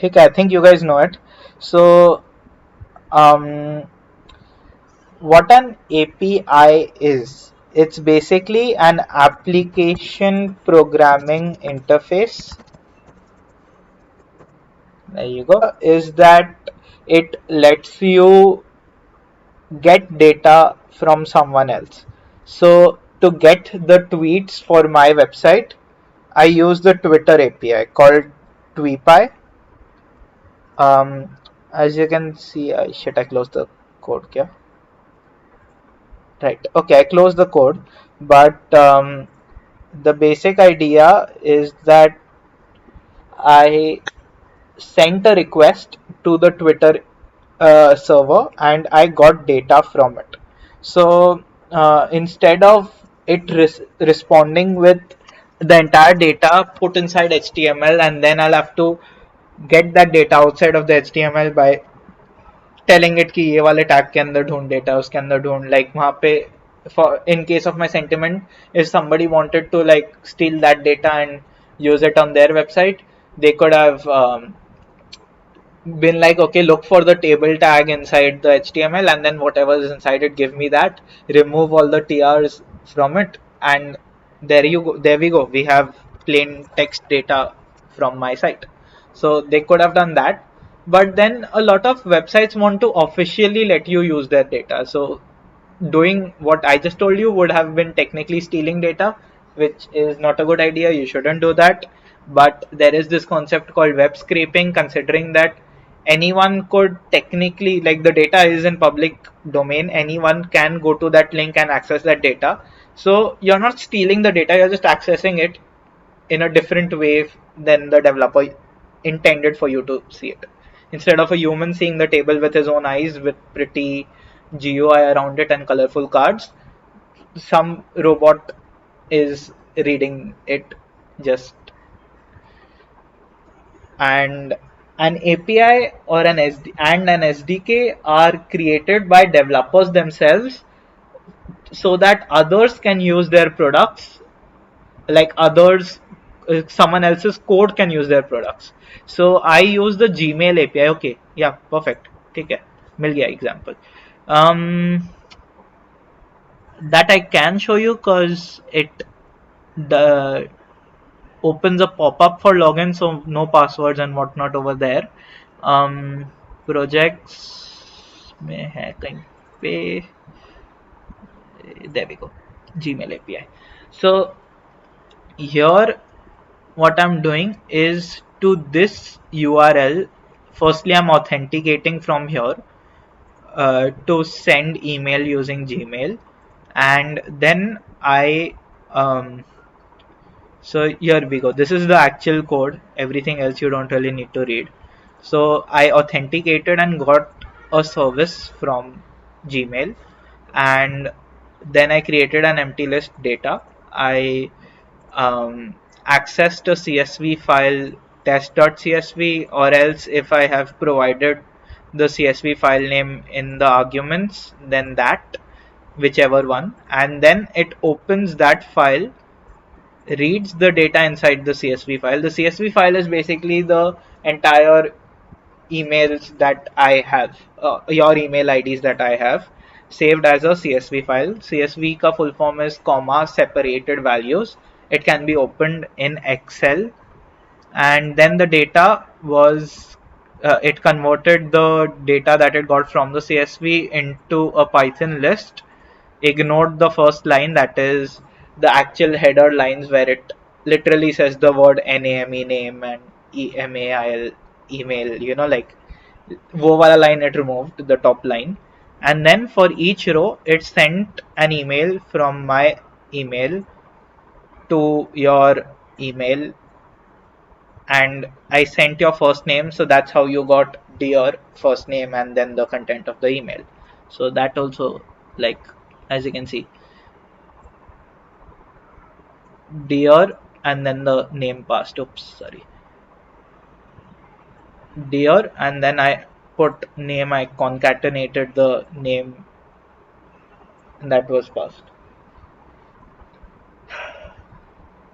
Okay, I think you guys know it. So um, what an API is, it's basically an application programming interface. There you go. Is that it lets you get data from someone else. So to get the tweets for my website, I use the Twitter API called Tweepy. As you can see, I closed the code. Kya? Right. Okay, I closed the code, but the basic idea is that I sent a request to the Twitter server and I got data from it. So instead of it responding with the entire data put inside HTML, and then I'll have to get that data outside of the HTML by telling it कि ये वाले tag के अंदर ढूंढ data उसके अंदर ढूंढ like वहां पे for in case of my sentiment, if somebody wanted to like steal that data and use it on their website, they could have been like, okay, look for the table tag inside the HTML, and then whatever is inside it, give me that, remove all the TRs from it, and there you go, there we go, we have plain text data from my site. So they could have done that, but then a lot of websites want to officially let you use their data. So doing what I just told you would have been technically stealing data, which is not a good idea. You shouldn't do that. But there is this concept called web scraping, considering that anyone could technically, like, the data is in public domain, anyone can go to that link and access that data. So you're not stealing the data, you're just accessing it in a different way than the developer intended for you to see it. Instead of a human seeing the table with his own eyes with pretty GUI around it and colorful cards, some robot is reading it just. And an API or an SDK are created by developers themselves so that others can use their products, like others, someone else's code can use their products. So I use the Gmail API. Okay, yeah, perfect. ठीक है, मिल गया example. That I can show you because it the opens a pop-up for login, so no passwords and whatnot over there. Projects में है कहीं पे, there we go, Gmail API. So here what I'm doing is to this URL, firstly I'm authenticating from here to send email using Gmail, and then I So here we go. This is the actual code. Everything else you don't really need to read. So I authenticated and got a service from Gmail, and then I created an empty list data. I accessed a CSV file, test.csv, or else if I have provided the CSV file name in the arguments, then that, whichever one, and then it opens that file, reads the data inside the CSV file. The CSV file is basically the entire emails that I have, your email IDs that I have saved as a CSV file. CSV ka full form is comma separated values. It can be opened in Excel, and then the data was it converted the data that it got from the CSV into a Python list, ignored the first line, that is the actual header lines where it literally says the word NAME, name, and EMAIL, email, like वो वाला line it removed, the top line. And then for each row it sent an email from my email to your email, and I sent your first name, so that's how you got dear first name and then the content of the email. So that also, like, as you can see, dear, and then the name passed. Oops, sorry, dear, and then I put name, I concatenated the name, and that was passed.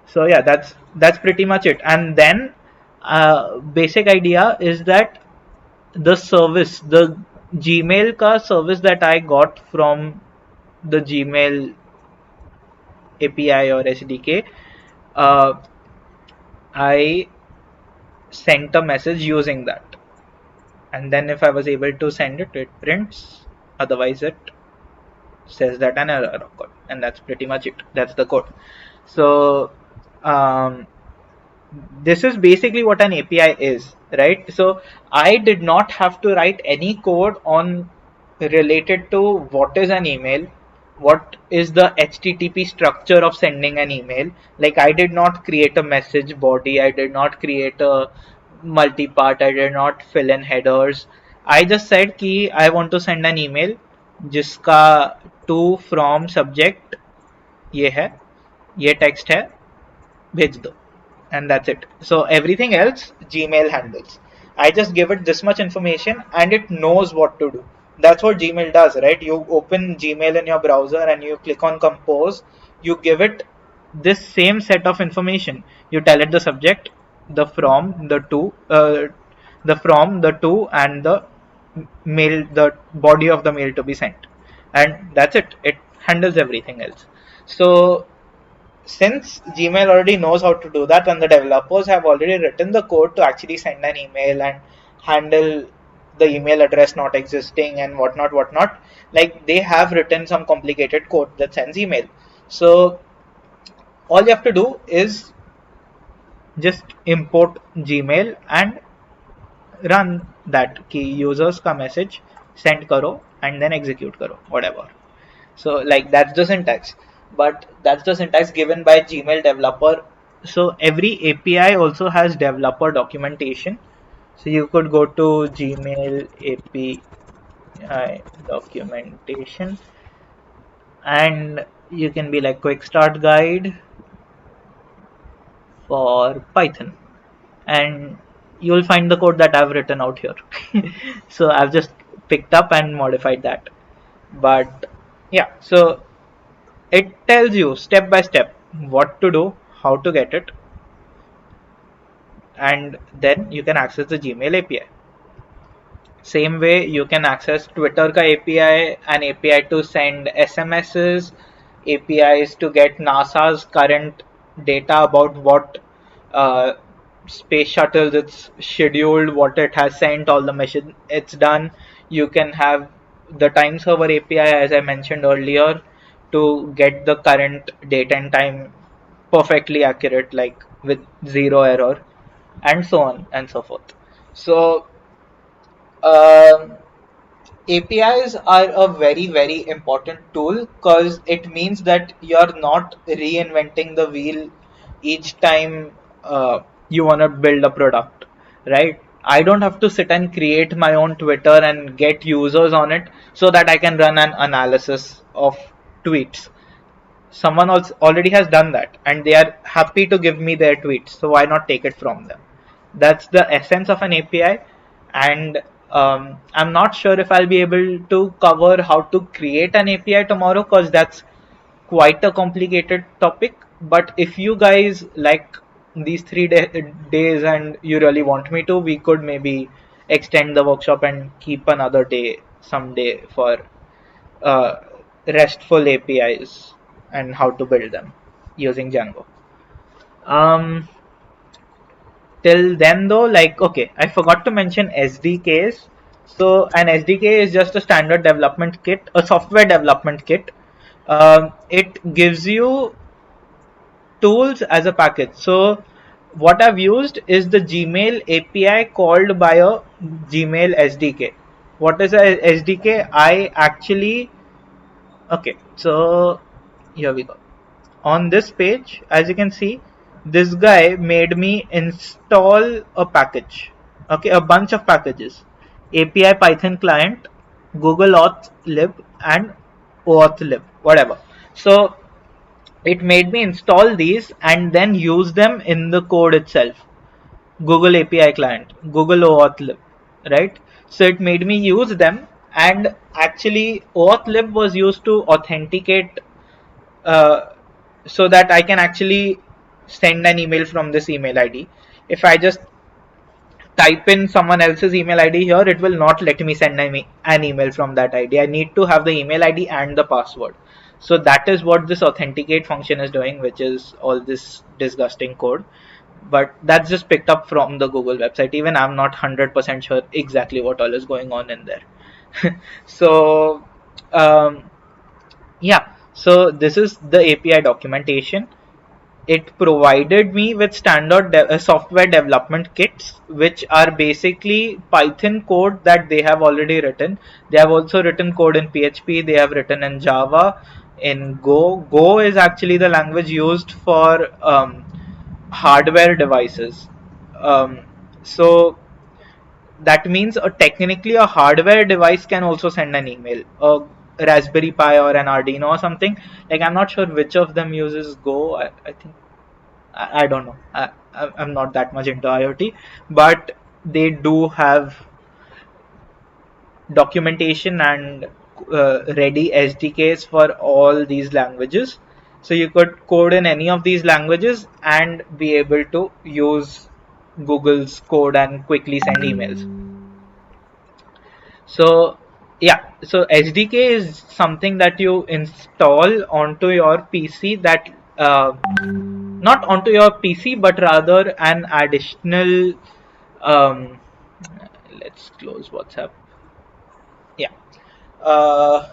So yeah, that's pretty much it. And then basic idea is that the service, the Gmail ka service that I got from the Gmail API or SDK, uh, I sent a message using that, and then if I was able to send it, it prints. Otherwise, it says that an error occurred, and that's pretty much it. That's the code. So um, this is basically what an API is, right? So I did not have to write any code on related to what is an email, what is the HTTP structure of sending an email. Like, I did not create a message body, I did not create a multi-part, I did not fill in headers. I just said कि I want to send an email जिसका to from subject ये है, ये text है, भेज दो, and that's it. So everything else Gmail handles. I just give it this much information and it knows what to do. That's what Gmail does, right? You open Gmail in your browser and you click on compose, you give it this same set of information. You tell it the subject, the from, the to, and the mail, the body of the mail to be sent, and that's it. It handles everything else. So since Gmail already knows how to do that, and the developers have already written the code to actually send an email and handle the email address not existing and whatnot, like they have written some complicated code that sends email. So all you have to do is just import Gmail and run that key users का message send करो and then execute करो whatever. So like that's the syntax, but that's the syntax given by Gmail developer. So every API also has developer documentation. So you could go to Gmail API documentation, and you can be like quick start guide for Python, and you'll find the code that I've written out here. So I've just picked up and modified that. But yeah, so it tells you step by step what to do, how to get it, and then you can access the Gmail API. Same way you can access Twitter ka API, an API to send SMSs, APIs to get NASA's current data about what uh, space shuttles it's scheduled, what it has sent, all the mission it's done. You can have the time server API, as I mentioned earlier, to get the current date and time perfectly accurate, like with zero error, and so on and so forth. So um, APIs are a very, very important tool because it means that you're not reinventing the wheel each time you want to build a product, right? I don't have to sit and create my own Twitter and get users on it so that I can run an analysis of tweets. Someone else already has done that and they are happy to give me their tweets, so why not take it from them? That's the essence of an API. And I'm not sure if I'll be able to cover how to create an API tomorrow, because that's quite a complicated topic. But if you guys like these days and you really want me to, we could maybe extend the workshop and keep another day someday for uh, RESTful APIs and how to build them using Django. Um, Till then though, like, okay, I forgot to mention SDKs. So an SDK is just a standard development kit, a software development kit. It gives you tools as a package. So what I've used is the Gmail API called by a Gmail SDK. What is a SDK? I actually, okay, so here we go. On this page, as you can see, this guy made me install a package. Okay, a bunch of packages. API Python client, Google Auth lib, and OAuth lib, whatever. So it made me install these and then use them in the code itself. Google API client, Google OAuth lib, right? So it made me use them, and actually OAuth lib was used to authenticate uh, so that I can actually send an email from this email ID. If I just type in someone else's email ID here, it will not let me send an email from that ID. I need to have the email ID and the password. So that is what this authenticate function is doing, which is all this disgusting code. But that's just picked up from the Google website. Even I'm not 100% sure exactly what all is going on in there. So, um, yeah, so this is the API documentation. It provided me with standard software development kits, which are basically Python code that they have already written. They have also written code in PHP, they have written in Java, in Go. Go is actually the language used for hardware devices. Um, so that means technically a hardware device can also send an email, a Raspberry Pi or an Arduino or something. Like, I'm not sure which of them uses Go. I think I don't know. I'm not that much into IoT, but they do have documentation and ready SDKs for all these languages. So you could code in any of these languages and be able to use Google's code and quickly send emails. So yeah, so SDK is something that you install onto your PC, that not onto your PC, but rather an additional. Um, let's close WhatsApp. Yeah. Uh,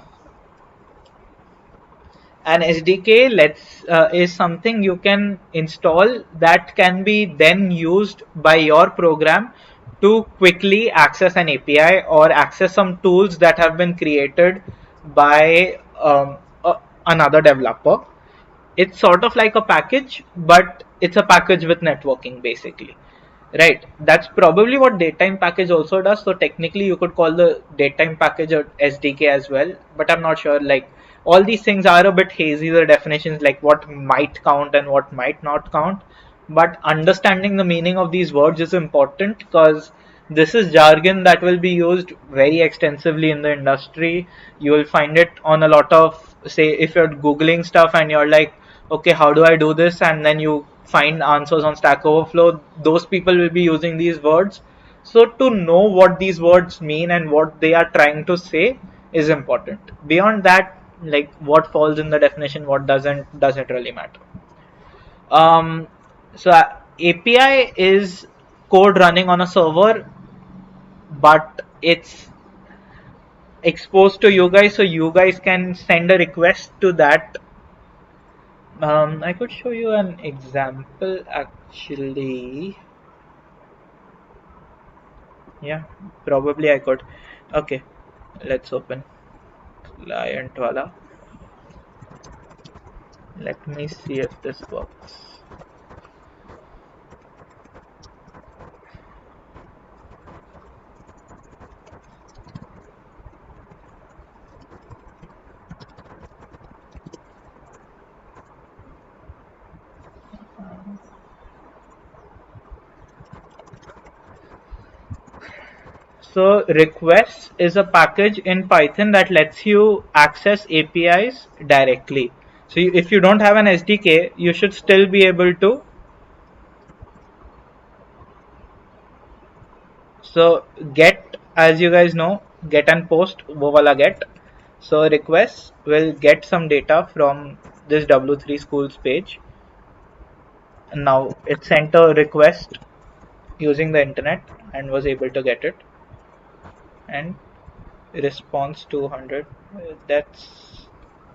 an SDK is something you can install that can be then used by your program to quickly access an API or access some tools that have been created by another developer. It's sort of like a package, but it's a package with networking basically. Right, that's probably what datetime package also does. So technically, you could call the datetime package a SDK as well, but I'm not sure. Like, all these things are a bit hazy, the definitions, like what might count and what might not count. But understanding the meaning of these words is important, because this is jargon that will be used very extensively in the industry. You will find it on a lot of, say, if you're Googling stuff and you're like, okay, how do I do this? And then you find answers on Stack Overflow, those people will be using these words. So to know what these words mean and what they are trying to say is important. Beyond that, like what falls in the definition, what doesn't really matter. Um, so API is code running on a server, but it's exposed to you guys, so you guys can send a request to that. I could show you an example actually. Yeah, probably I could. Okay, let's open client wala. Let me see if this works. So requests is a package in Python that lets you access APIs directly. So if you don't have an SDK, you should still be able to. So get, as you guys know, get and post, wo wala get. So requests will get some data from this W3 schools page. Now it sent a request using the internet and was able to get it. And response 200. That's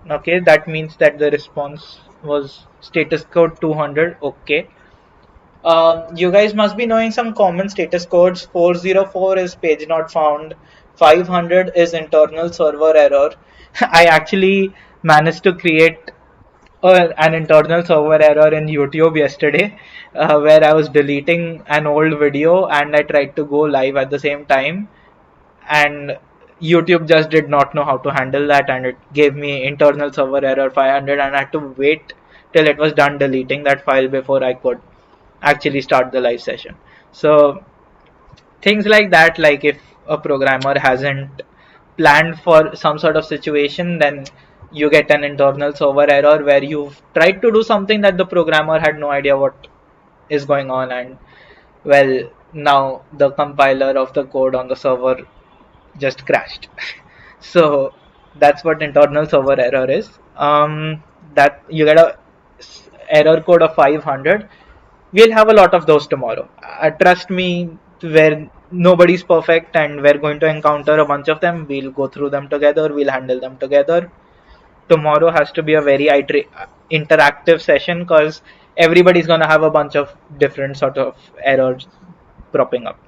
okay. That means that the response was status code 200. Okay. You guys must be knowing some common status codes. 404 is page not found. 500 is internal server error. I actually managed to create an internal server error in YouTube yesterday, where I was deleting an old video and I tried to go live at the same time, and YouTube just did not know how to handle that, and it gave me internal server error 500, and I had to wait till it was done deleting that file before I could actually start the live session. So things like that, like if a programmer hasn't planned for some sort of situation, then you get an internal server error where you've tried to do something that the programmer had no idea what is going on, and well, now the compiler of the code on the server just crashed. So that's what internal server error is. That you get a error code of 500. We'll have a lot of those tomorrow. Trust me, where nobody's perfect and we're going to encounter a bunch of them. We'll go through them together. We'll handle them together. Tomorrow has to be a very interactive session because everybody's going to have a bunch of different sort of errors cropping up.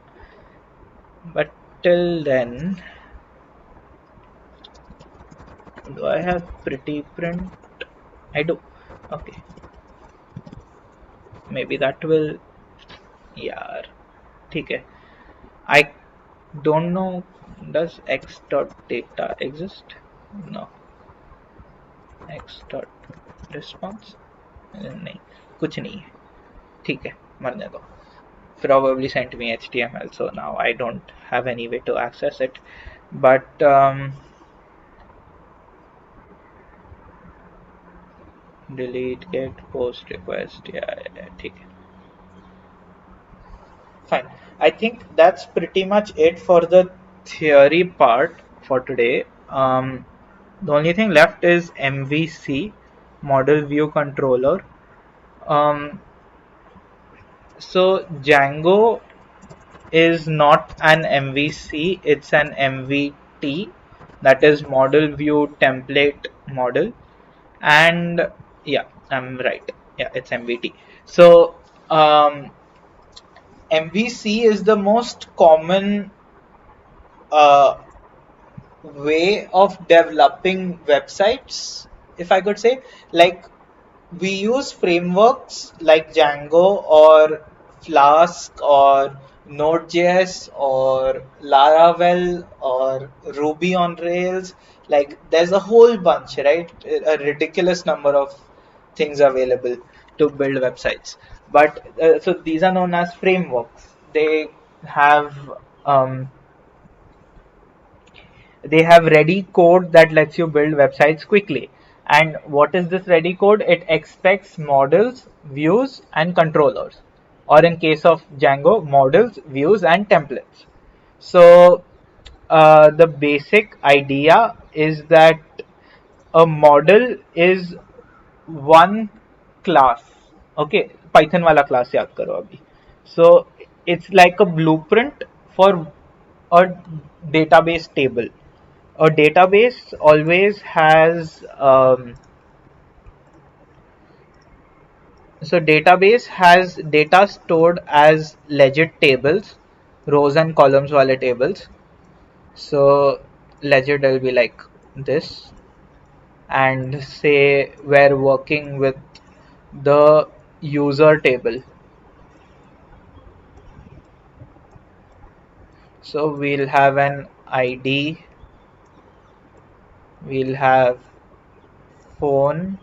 But till then, do I have pretty print? I do. Okay. Maybe that will. Yeah. Okay. I don't know. Does x dot data exist? No. X dot response? नहीं, कुछ नहीं है. ठीक है, मरने दो. Probably sent me HTML, so now I don't have any way to access it. But delete, get, post, request. Yeah, ठीक है. Fine. I think that's pretty much it for the theory part for today. The only thing left is MVC, Model View Controller. Um, so Django is not an MVC, it's an MVT, that is Model View Template Model. And yeah, I'm right. Yeah, it's MVT. So MVC is the most common uh, way of developing websites, if I could say. Like, we use frameworks like Django or Flask or Node.js or Laravel or Ruby on Rails. Like, there's a whole bunch, right? A ridiculous number of things available to build websites. But so these are known as frameworks. Have um, they have ready code that lets you build websites quickly. And what is this ready code? It expects models, views, and controllers. Or in case of Django, models, views, and templates. So the basic idea is that a model is one class. Okay, Python wala class yaad karo abhi. So it's like a blueprint for a database table. A database always has database has data stored as legit tables, rows and columns wale tables. So legit will be like this, and say we're working with the user table. So we'll have an ID, we'll have phone,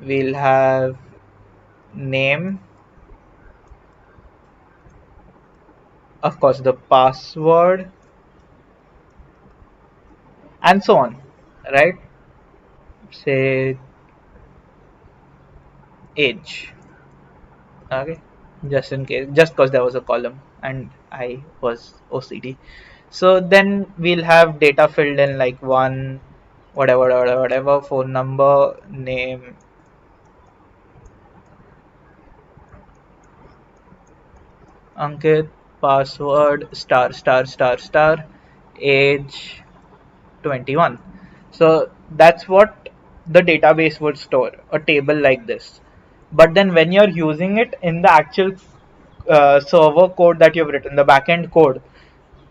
we'll have name, of course the password, and so on, right? Say age. Okay, just in case, just because there was a column and I was OCD. So then we'll have data filled in like one, whatever, phone number, name, Ankit, password, star, age 21. So that's what the database would store, a table like this. But then when you're using it in the actual server code that you've written, the backend code,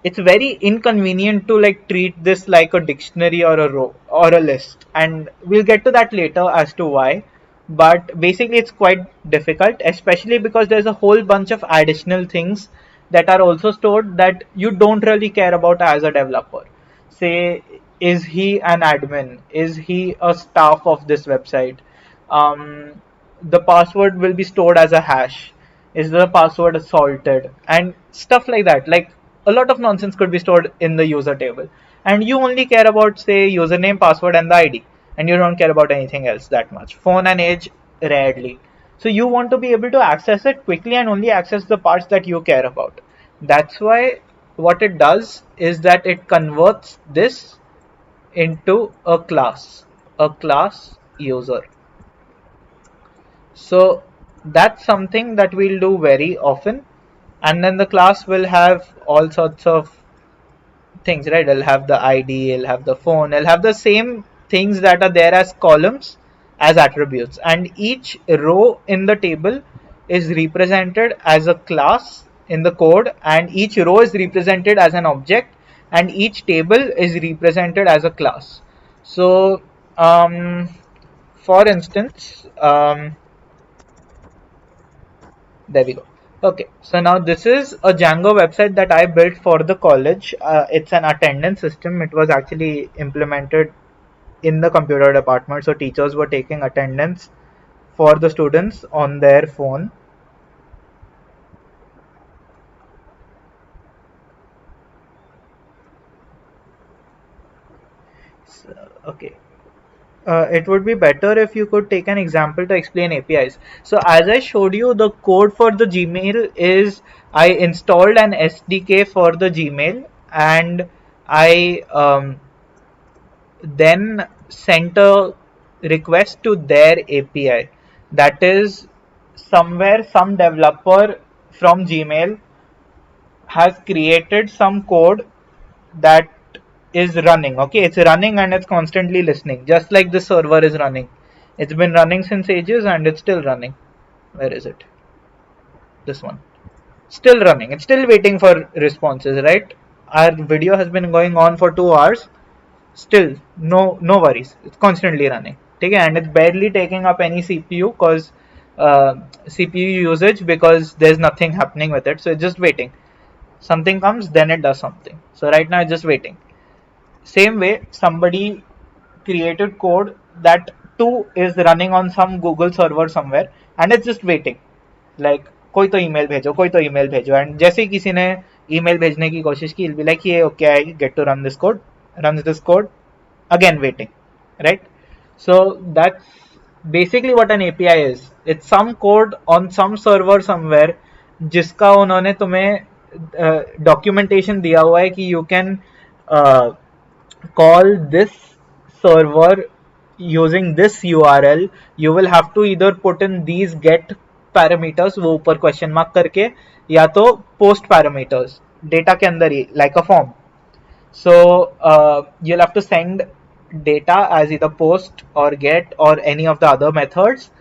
it's very inconvenient to like treat this like a dictionary or a row or a list, and we'll get to that later as to why. But basically it's quite difficult, especially because there's a whole bunch of additional things that are also stored that you don't really care about as a developer. Say, is he an admin, is he a staff of this website? The password will be stored as a hash. Is the password salted and stuff like that? Like a lot of nonsense could be stored in the user table, and you only care about say username, password, and the ID, and you don't care about anything else that much. Phone and age rarely. So you want to be able to access it quickly and only access the parts that you care about. That's why what it does is that it converts this into a class user. So that's something that we'll do very often. And then the class will have all sorts of things, right? It'll have the ID, it'll have the phone, it'll have the same things that are there as columns as attributes. And each row in the table is represented as a class in the code, and each row is represented as an object, and each table is represented as a class. So, for instance, there we go. Okay, so now this is a Django website that I built for the college. It's an attendance system. It was actually implemented in the computer department. So teachers were taking attendance for the students on their phone. So, okay. It would be better if you could take an example to explain APIs. So as I showed you, the code for the Gmail is I installed an SDK for the Gmail, and I then sent a request to their API. That is, somewhere some developer from Gmail has created some code that is running. Okay, it's running and it's constantly listening, just like the server is running. It's been running since ages and it's still running. Where is it? This one. Still running. It's still waiting for responses, right? Our video has been going on for 2 hours. Still, no worries. It's constantly running. Okay, and it's barely taking up any CPU because CPU usage, because there's nothing happening with it. So it's just waiting. Something comes, then it does something. So right now it's just waiting. Same way, somebody created code that too is running on some Google server somewhere, and it's just waiting. Like कोई तो email भेजो, कोई तो email भेजो, and जैसे ही किसी ने email भेजने की कोशिश की, it'll be like ये okay, I get to run this code, runs this code, again waiting, right? So that's basically what an API is. It's some code on some server somewhere जिसका उन्होंने तुम्हें documentation दिया हुआ है कि you can call this server using this URL. You will have to either put in these get parameters, वो ऊपर question mark करके, या तो post parameters data के अंदर ही like a form. So you'll have to send data as either post or get or any of the other methods,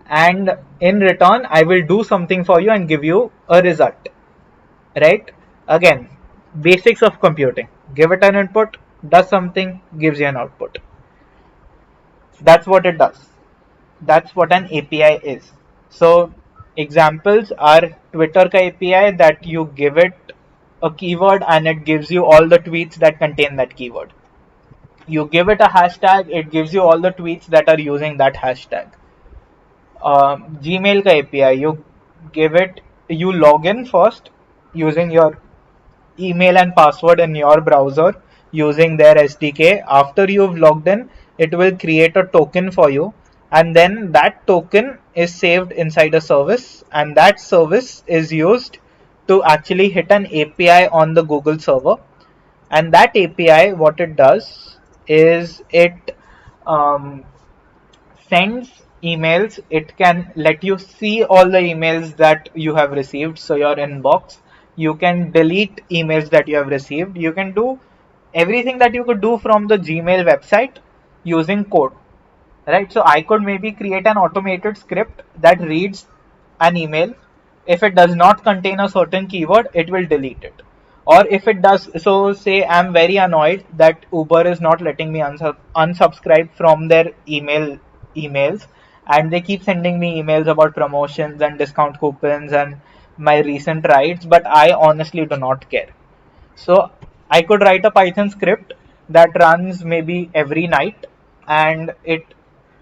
and in return I will do something for you and give you a result, right? Again, basics of computing. Give it an input, does something, gives you an output. That's what it does. That's what an API is. So examples are Twitter ka API, that you give it a keyword and it gives you all the tweets that contain that keyword. You give it a hashtag, it gives you all the tweets that are using that hashtag. Gmail ka API, you give it, you log in first using your email and password in your browser using their SDK. After you've logged in, it will create a token for you, and then that token is saved inside a service, and that service is used to actually hit an API on the Google server. And that API, what it does is it um, sends emails. It can let you see all the emails that you have received, so your inbox. You can delete emails that you have received. You can do everything that you could do from the Gmail website using code, right? So I could maybe create an automated script that reads an email. If it does not contain a certain keyword, it will delete it. Or if it does, so say I'm very annoyed that Uber is not letting me unsubscribe from their emails, and they keep sending me emails about promotions and discount coupons and my recent rides, but I honestly do not care. So I could write a Python script that runs maybe every night, and it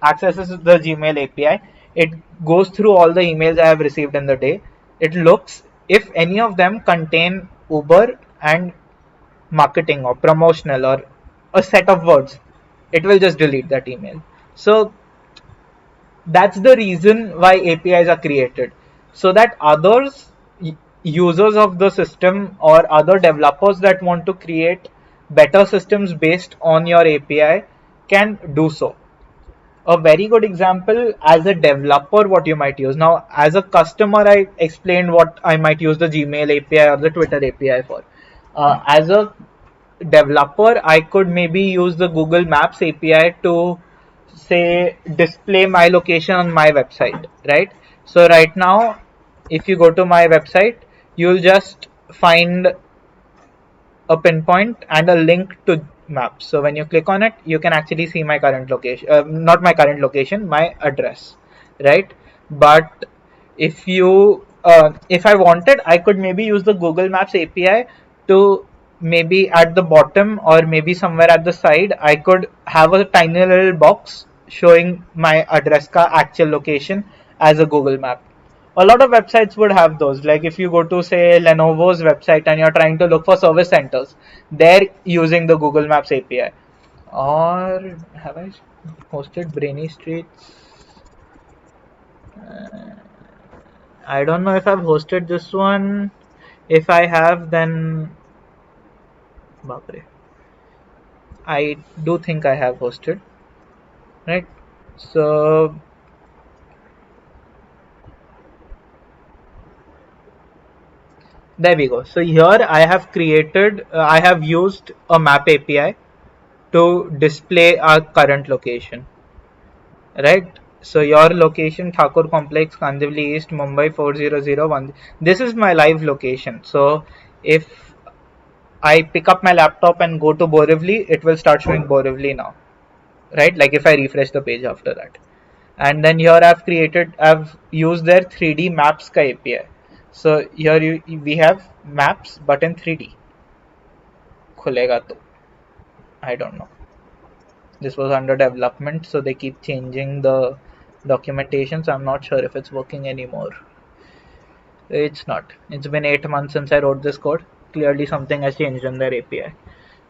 accesses the Gmail API. It goes through all the emails I have received in the day. It looks if any of them contain Uber and marketing or promotional or a set of words, it will just delete that email. So that's the reason why APIs are created, so that others, users of the system or other developers that want to create better systems based on your API can do so. A very good example, as a developer, what you might use. Now as a customer, I explained what I might use the Gmail API or the Twitter API for. As a developer, I could maybe use the Google Maps API to say display my location on my website, right? So right now, if you go to my website, you'll just find a pinpoint and a link to maps. So when you click on it, you can actually see my current location, not my current location, my address, right? But if I wanted, I could maybe use the Google Maps API to maybe at the bottom or maybe somewhere at the side, I could have a tiny little box showing my address ka actual location as a Google map. A lot of websites would have those. Like if you go to say Lenovo's website and you're trying to look for service centers, they're using the Google Maps API. Or have I hosted Brainy Streets? I don't know if I've hosted this one. If I have, then Bapre. I do think I have hosted, right? So there we go. So here I have created, I have used a map API to display our current location, right? So your location, Thakur Complex, Kandivali East, Mumbai 40001. This is my live location. So if I pick up my laptop and go to Borivali, it will start showing Borivali now, right? Like if I refresh the page after that. And then here I've used their 3D maps ka API. So here we have maps but in 3D. Khulega to. I don't know. This was under development, so they keep changing the documentation, so I'm not sure if it's working anymore. It's not. It's been 8 months since I wrote this code. Clearly something has changed in their API.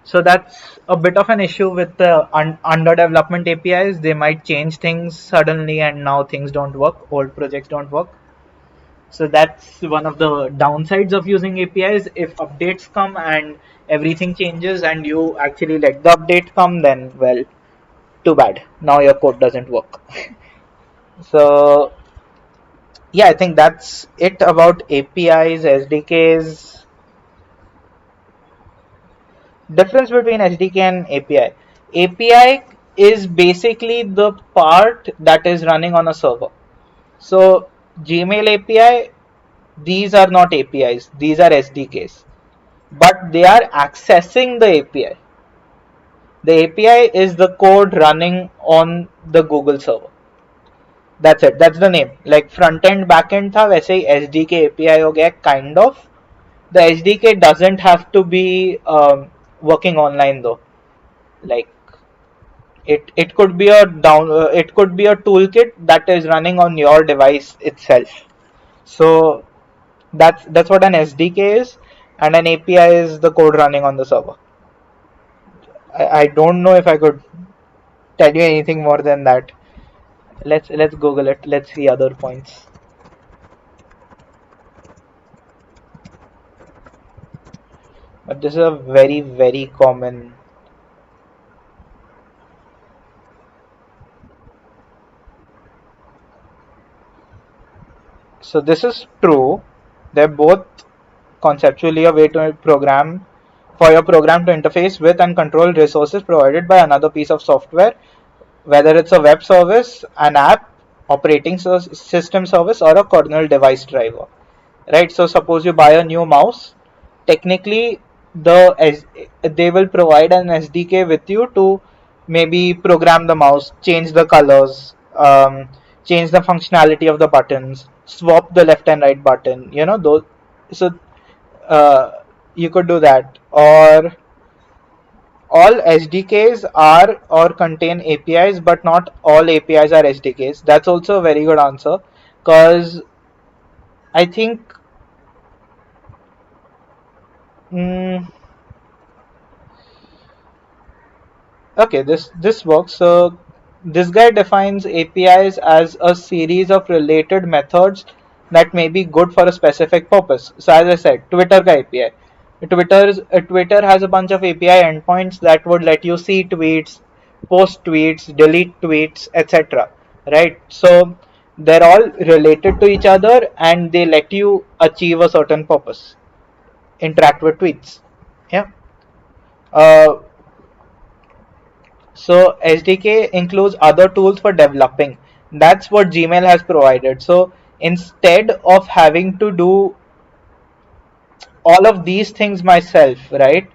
So that's a bit of an issue with the under development APIs. They might change things suddenly and now things don't work, old projects don't work. So that's one of the downsides of using APIs. If updates come and everything changes and you actually let the update come, then well, too bad. Now your code doesn't work. So yeah, I think that's it about APIs, SDKs. Difference between SDK and API. API is basically the part that is running on a server. So Gmail API, these are not APIs, these are SDKs. But they are accessing the API. The API is the code running on the Google server. That's it. That's the name. Like front end back end था वैसे ही SDK API हो गया kind of. The SDK doesn't have to be working online though. Like it could be it could be a toolkit that is running on your device itself. So that's what an SDK is. and an API is the code running on the server. I don't know if I could tell you anything more than that. Let's Google it. Let's see other points. But this is a very common. So this is true. They're both conceptually a way to program for your program to interface with and control resources provided by another piece of software, whether it's a web service, an app, operating system service, or a kernel device driver. Right? So suppose you buy a new mouse, technically they will provide an SDK with you to maybe program the mouse, change the colors, change the functionality of the buttons, swap the left and right button. Those. So uh, you could do that, or all SDKs are or contain APIs, but not all APIs are SDKs. That's also a very good answer, because I think. Mm, Okay, this works. So this guy defines APIs as a series of related methods that may be good for a specific purpose. So as I said, Twitter ka API. Twitter has a bunch of API endpoints that would let you see tweets, post tweets, delete tweets, etc. Right? So they're all related to each other and they let you achieve a certain purpose. Interact with tweets. Yeah. Uh, So SDK includes other tools for developing. That's what Gmail has provided. So instead of having to do all of these things myself, right?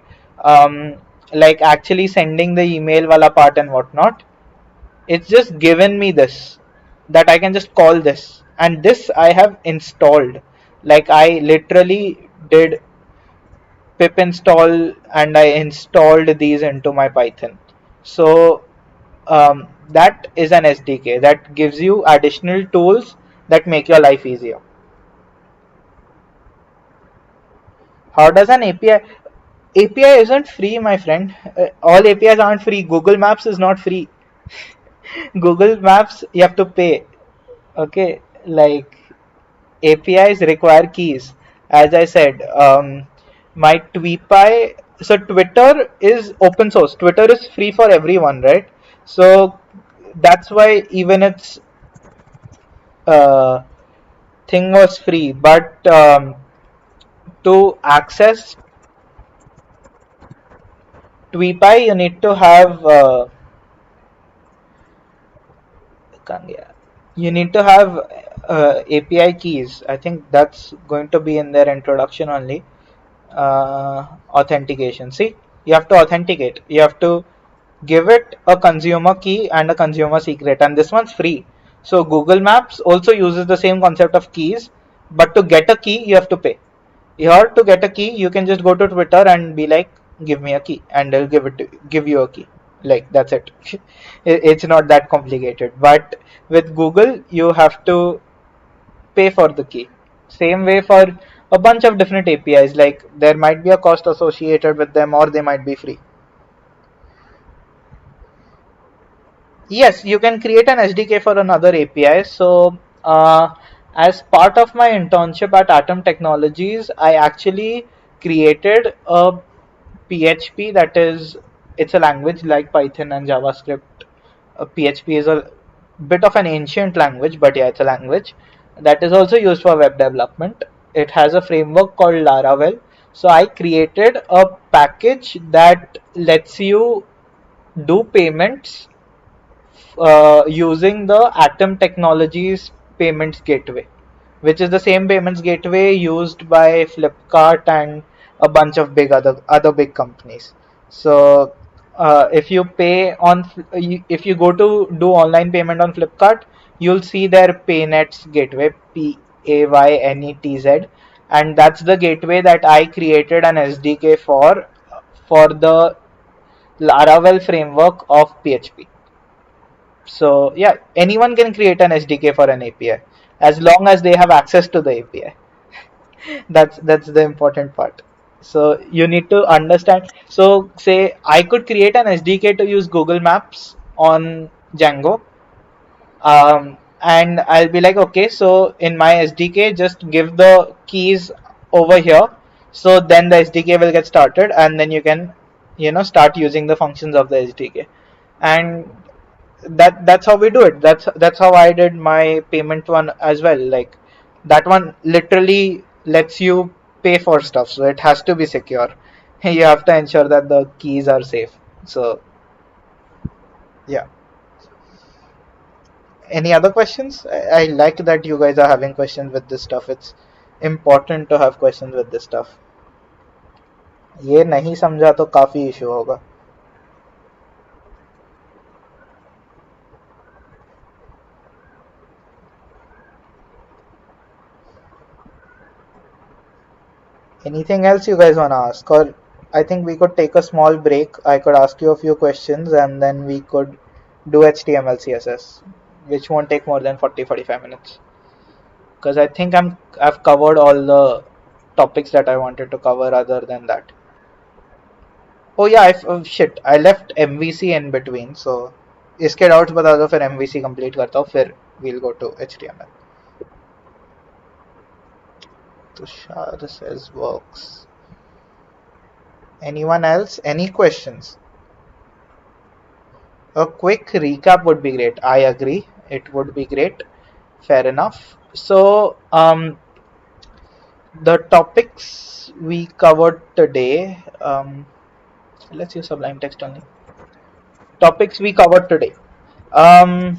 Um, like actually sending the email wala part and whatnot, it's just given me this that I can just call this, and this I have installed. Like I literally did pip install and I installed these into my Python. So that is an SDK that gives you additional tools that make your life easier. How does an API? API isn't free, my friend. All APIs aren't free. Google Maps is not free. Google Maps you have to pay. Okay, like APIs require keys. As I said, my TweePy. So Twitter is open source. Twitter is free for everyone, right? So that's why even its uh, thing was free. But to access TweePy, you need to have you need to have API keys. I think that's going to be in their introduction only. Authentication. See, you have to authenticate. You have to give it a consumer key and a consumer secret, and this one's free. So Google Maps also uses the same concept of keys, but to get a key, you have to pay. Here to get a key, you can just go to Twitter and be like, "Give me a key," and they'll give you a key. Like that's it. It's not that complicated. But with Google, you have to pay for the key. Same way for a bunch of different APIs. Like there might be a cost associated with them, or they might be free. Yes, you can create an SDK for another API. So, as part of my internship at Atom Technologies, I actually created a PHP that is, it's a language like Python and JavaScript. PHP is a bit of an ancient language, but yeah, it's a language that is also used for web development. It has a framework called Laravel. So I created a package that lets you do payments using the Atom Technologies payments gateway, which is the same payments gateway used by Flipkart and a bunch of big other big companies. So if you pay on if you go to do online payment on Flipkart, you'll see their Paynets gateway, PAYNETZ, and that's the gateway that I created an SDK for the Laravel framework of PHP. So yeah, anyone can create an SDK for an API as long as they have access to the API. That's the important part. So you need to understand. So say I could create an SDK to use Google Maps on Django, and I'll be like, okay, so in my SDK, just give the keys over here. So then the SDK will get started, and then you can, start using the functions of the SDK. And that's how we do it. That's how I did my payment one as well. Like that one literally lets you pay for stuff, so it has to be secure. You have to ensure that the keys are safe. So yeah. Any other questions? I like that you guys are having questions with this stuff. It's important to have questions with this stuff. ये नहीं समझा तो काफी issue होगा. Anything else you guys want to ask? Or I think we could take a small break. I could ask you a few questions and then we could do HTML CSS, which won't take more than 40-45 minutes. Because I think I've covered all the topics that I wanted to cover other than that. Oh yeah, oh shit, I left MVC in between, so इसके doubts बता दो फिर MVC complete करता हूँ फिर we'll go to HTML. Tushar says works. Anyone else? Any questions? A quick recap would be great. I agree. It would be great. Fair enough. So, the topics we covered today, let's use Sublime Text only. Topics we covered today. Um,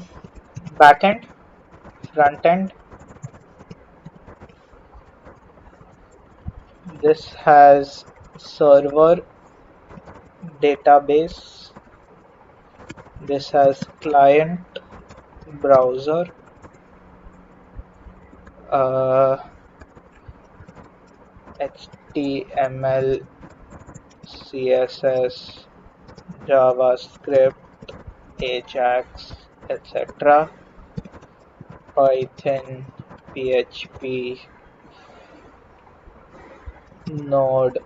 Backend, front end. This has server, database. This has client, browser, uh, HTML, CSS, JavaScript, Ajax, etc. Python, PHP, Node,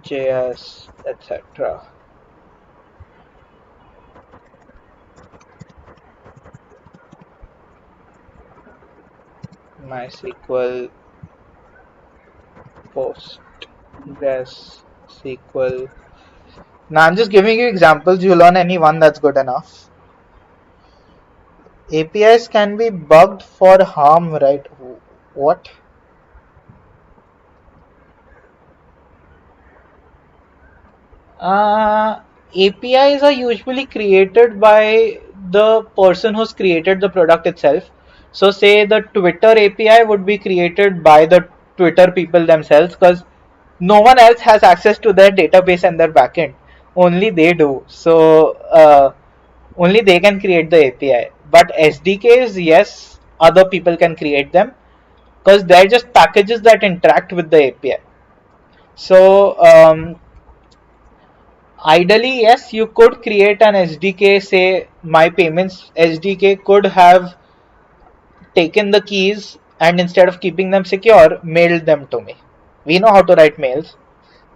JS, etc. MySQL, Postgres, SQL. Now I'm just giving you examples. You learn any one that's good enough. APIs can be bugged for harm, right? What? Uh, APIs are usually created by the person who's created the product itself. So, say the Twitter API would be created by the Twitter people themselves because no one else has access to their database and their backend. Only they do. So, only they can create the API. But SDKs, yes, other people can create them because they're just packages that interact with the API. So, ideally, yes, you could create an SDK. Say, my payments SDK could have taken the keys and instead of keeping them secure, mailed them to me. We know how to write mails.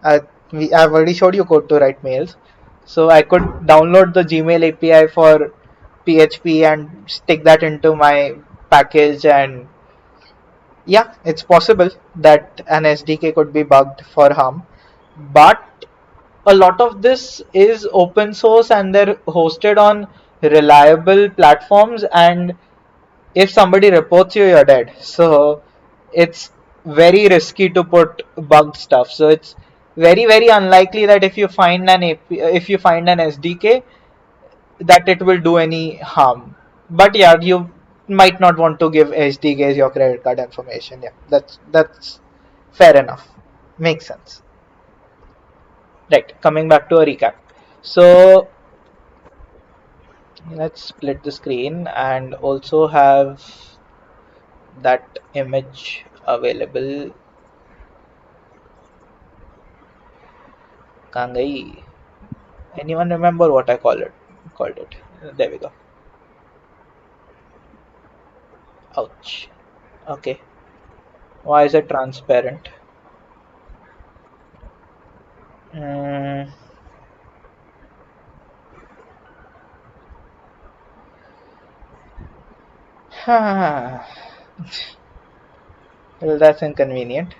Uh, I've already showed you code to write mails. So I could download the Gmail API for PHP and stick that into my package. And yeah, it's possible that an SDK could be bugged for harm. But a lot of this is open source and they're hosted on reliable platforms, and if somebody reports you, you're dead. So it's very risky to put bugged stuff. So it's very unlikely that if you find an if you find an SDK, that it will do any harm. But yeah, you might not want to give SDKs your credit card information. Yeah, that's fair enough. Makes sense. Right, coming back to a recap. So let's split the screen and also have that image available. Kangai. Anyone remember what I called it? There we go. Ouch. Okay. Why is it transparent? Mm, well, that's inconvenient.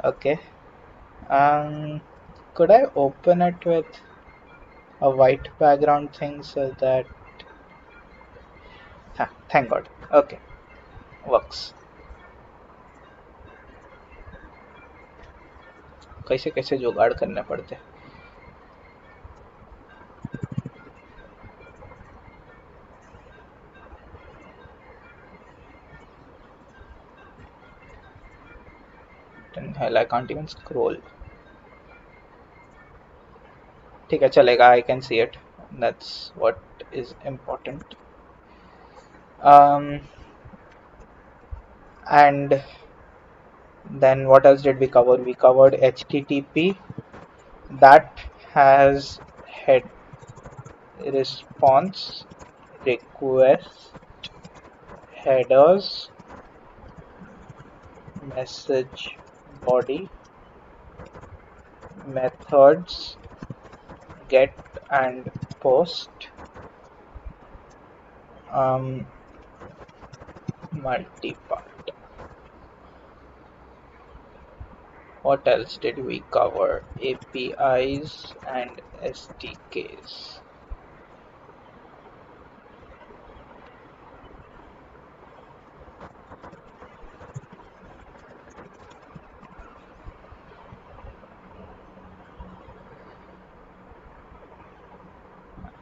Okay. Um, could I open it with a white background thing so that? Thank God. Okay, works. कैसे कैसे जुगाड़ करने पड़ते हैं. Then hell, I can't even scroll. ठीक है चलेगा. I can see it. That's what is important. Um, and then what else did we cover? We covered HTTP. That has head response, request, headers, message body, methods, get and post, um, multipart. What else did we cover? APIs and SDKs.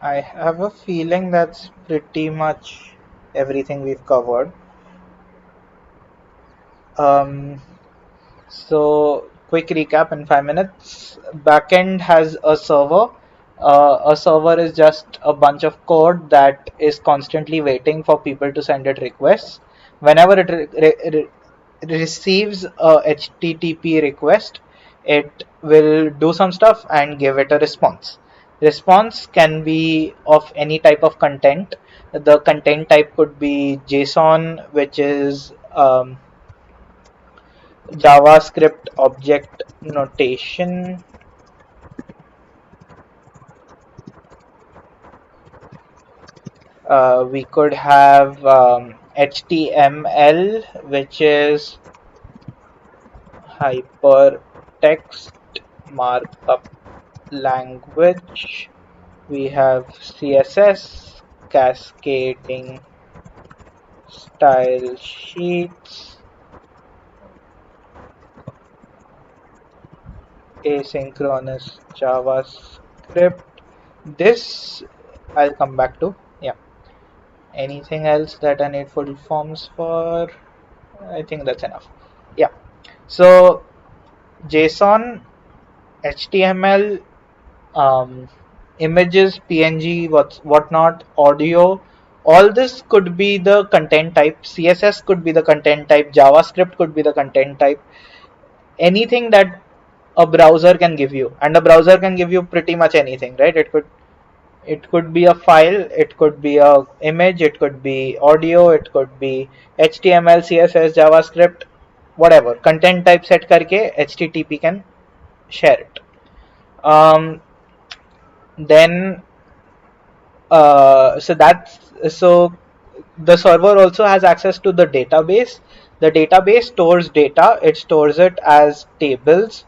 I have a feeling that's pretty much everything we've covered. Um, So, quick recap in 5 minutes. Backend has a server. A server is just a bunch of code that is constantly waiting for people to send it requests. Whenever it receives a HTTP request, it will do some stuff and give it a response. Response can be of any type of content. The content type could be JSON, which is JavaScript object notation. We could have HTML, which is hypertext markup language. We have CSS, cascading style sheets, asynchronous JavaScript. This I'll come back to. Yeah. Anything else that I need full forms for? I think that's enough. Yeah. So JSON, HTML, images, PNG, whatnot, audio. All this could be the content type. CSS could be the content type. JavaScript could be the content type. Anything that a browser can give you, and a browser can give you pretty much anything, right? It could be a file, it could be a image, it could be audio, it could be HTML, CSS, JavaScript, whatever. Content type set करके HTTP can share it. Um, then so that's so the server also has access to the database. The database stores data. It stores it as tables,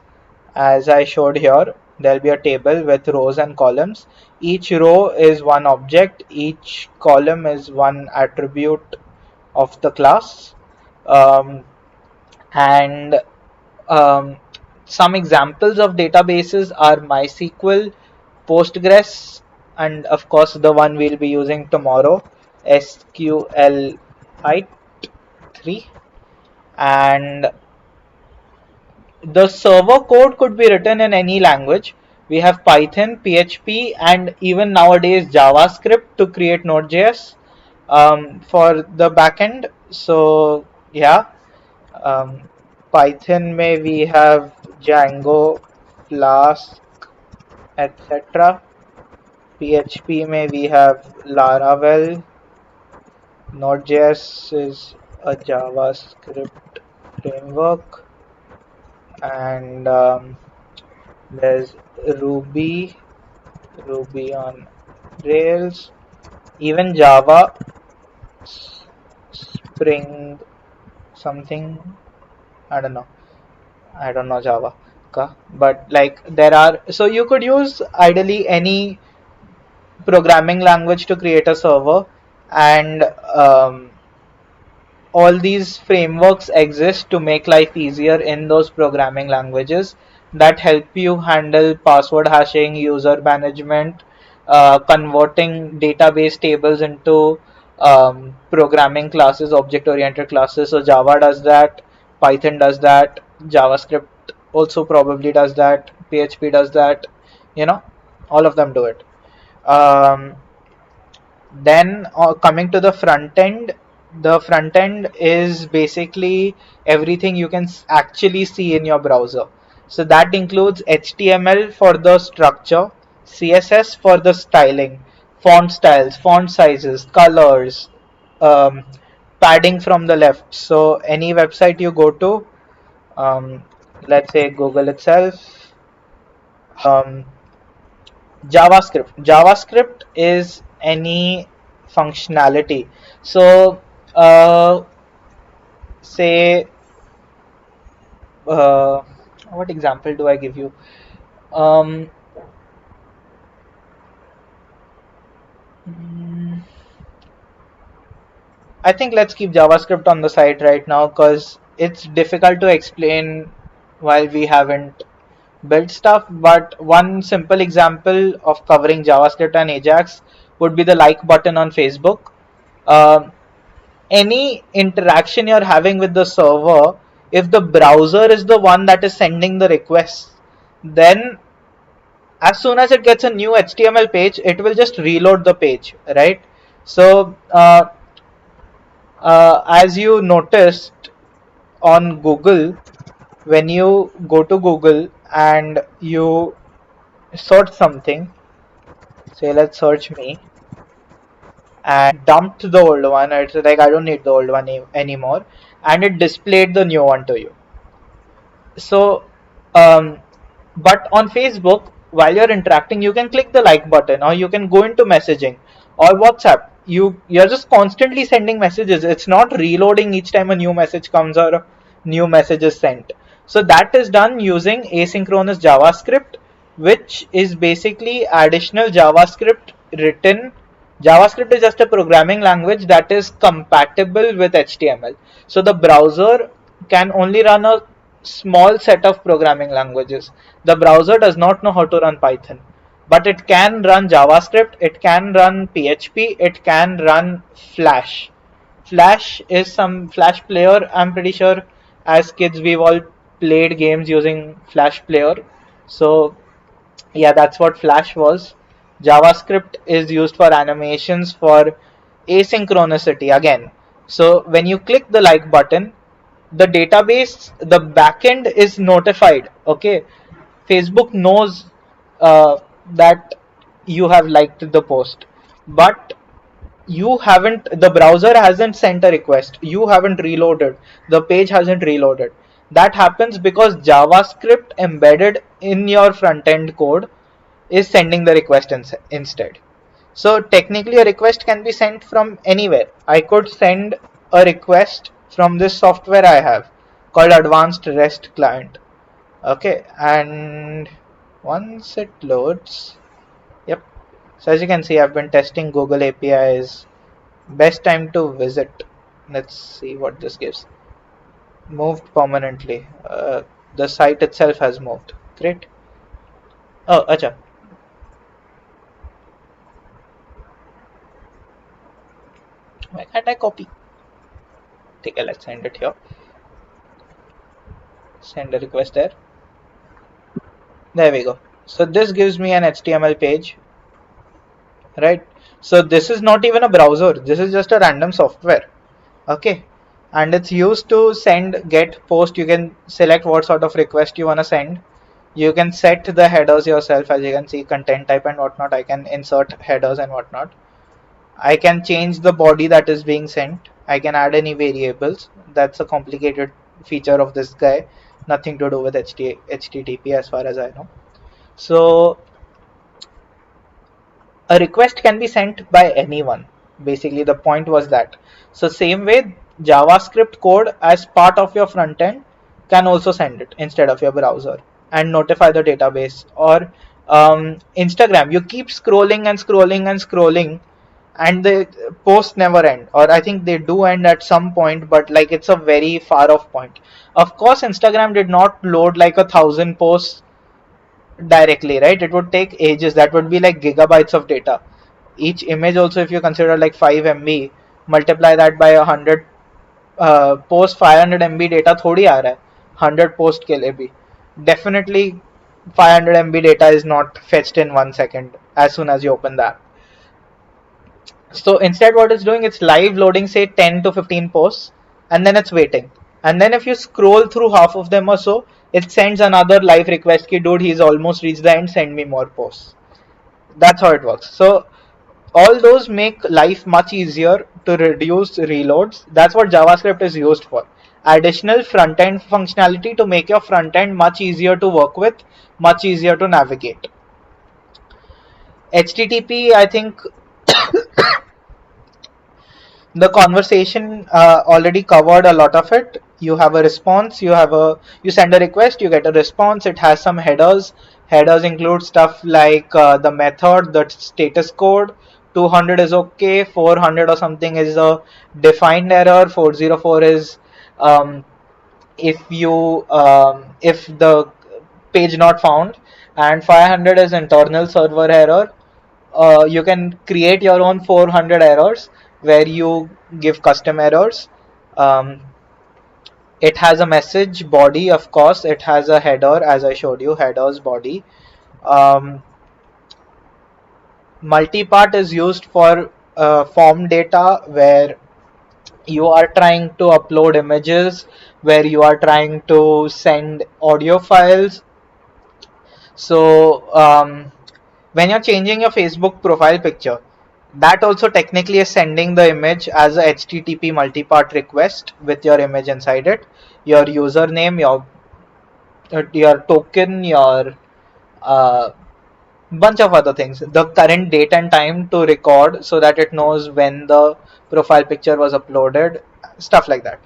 as I showed here. There'll be a table with rows and columns. Each row is one object. Each column is one attribute of the class. Um, and um, some examples of databases are MySQL, Postgres, and of course the one we'll be using tomorrow, SQLite 3. And the server code could be written in any language. We have Python, PHP, and even nowadays JavaScript to create Node.js for the backend. So yeah, um, Python may we have Django, Flask, etc. PHP may we have Laravel. Node.js is a JavaScript framework, and There's Ruby, Ruby on Rails, even Java, Spring something. I don't know. I don't know Java. But like there are, so you could use ideally any programming language to create a server, and all these frameworks exist to make life easier in those programming languages that help you handle password hashing, user management, converting database tables into programming classes, object oriented classes. So Java does that, Python does that, JavaScript also probably does that, PHP does that, you know, all of them do it. um, then coming to the front end is basically everything you can actually see in your browser. So that includes HTML for the structure, CSS for the styling, font styles, font sizes, colors, um, padding from the left. So any website you go to, um, let's say Google itself, um, JavaScript is any functionality. So say uh, what example do I give you? um, mm, I think let's keep JavaScript on the side right now because it's difficult to explain while we haven't built stuff. But one simple example of covering JavaScript and Ajax would be the like button on Facebook. um, any interaction you're having with the server, if the browser is the one that is sending the request, then as soon as it gets a new HTML page, it will just reload the page, right? So, as you noticed on Google, when you go to Google and you search something, say let's search me, and dumped the old one, it's like I don't need the old one anymore, and it displayed the new one to you. So um, but on Facebook, while you're interacting, you can click the like button, or you can go into messaging or WhatsApp. You're just constantly sending messages. It's not reloading each time a new message comes or a new message is sent. So that is done using asynchronous JavaScript, which is basically additional JavaScript written. JavaScript is just a programming language that is compatible with HTML. So the browser can only run a small set of programming languages. The browser does not know how to run Python, but it can run JavaScript, it can run PHP, it can run Flash. Flash is some Flash player. I'm pretty sure as kids we've all played games using Flash player. So yeah, that's what Flash was. JavaScript is used for animations for asynchronicity again. So when you click the like button, the database, the backend is notified. Okay, Facebook knows that you have liked the post, but you haven't, the browser hasn't sent a request, you haven't reloaded, the page hasn't reloaded. That happens because JavaScript embedded in your front end code is sending the request instead. So technically a request can be sent from anywhere. I could send a request from this software I have called Advanced REST Client. Okay, and once it loads, yep. So as you can see, I've been testing Google APIs. Best time to visit. Let's see what this gives. Moved permanently. The site itself has moved. Great. Oh, acha. Why can't I copy? Okay, let's send it here. Send a request there. There we go. So this gives me an HTML page, right? So this is not even a browser. This is just a random software. Okay. And it's used to send, get, post. You can select what sort of request you want to send. You can set the headers yourself, as you can see, content type and whatnot. I can insert headers and whatnot. I can change the body that is being sent. I can add any variables. That's a complicated feature of this guy. Nothing to do with HTTP as far as I know. So a request can be sent by anyone. Basically, the point was that. So same way, JavaScript code as part of your front end can also send it instead of your browser and notify the database. Or Instagram, you keep scrolling and scrolling and scrolling, and the posts never end, or I think they do end at some point, but like it's a very far off point. Of course, Instagram did not load like 1,000 posts directly, right? It would take ages. That would be like gigabytes of data. Each image also, if you consider like 5 MB, multiply that by 100 post, 500 MB data थोड़ी आ रहा है 100 post के लिए भी. Definitely 500 MB data is not fetched in 1 second as soon as you open the app. So instead what it's doing, it's live loading say 10 to 15 posts, and then it's waiting. And then if you scroll through half of them or so, it sends another live request ki dude, he's almost reached the end, send me more posts. That's how it works. So all those make life much easier to reduce reloads. That's what JavaScript is used for. Additional front end functionality to make your front end much easier to work with, much easier to navigate. HTTP, I think the conversation already covered a lot of it. You have a response, you send a request, you get a response. It has some headers. Headers include stuff like the method, the status code. 200 is okay, 400 or something is a defined error, 404 is if the page not found, and 500 is internal server error. You can create your own 400 errors where you give custom errors. Um, it has a message body, of course. It has a header, as I showed you, headers body. Um, Multipart is used for form data where you are trying to upload images, where you are trying to send audio files. So when you're changing your Facebook profile picture, that also technically is sending the image as a HTTP multipart request with your image inside it, your username, your token, your uh, bunch of other things, the current date and time to record so that it knows when the profile picture was uploaded, stuff like that.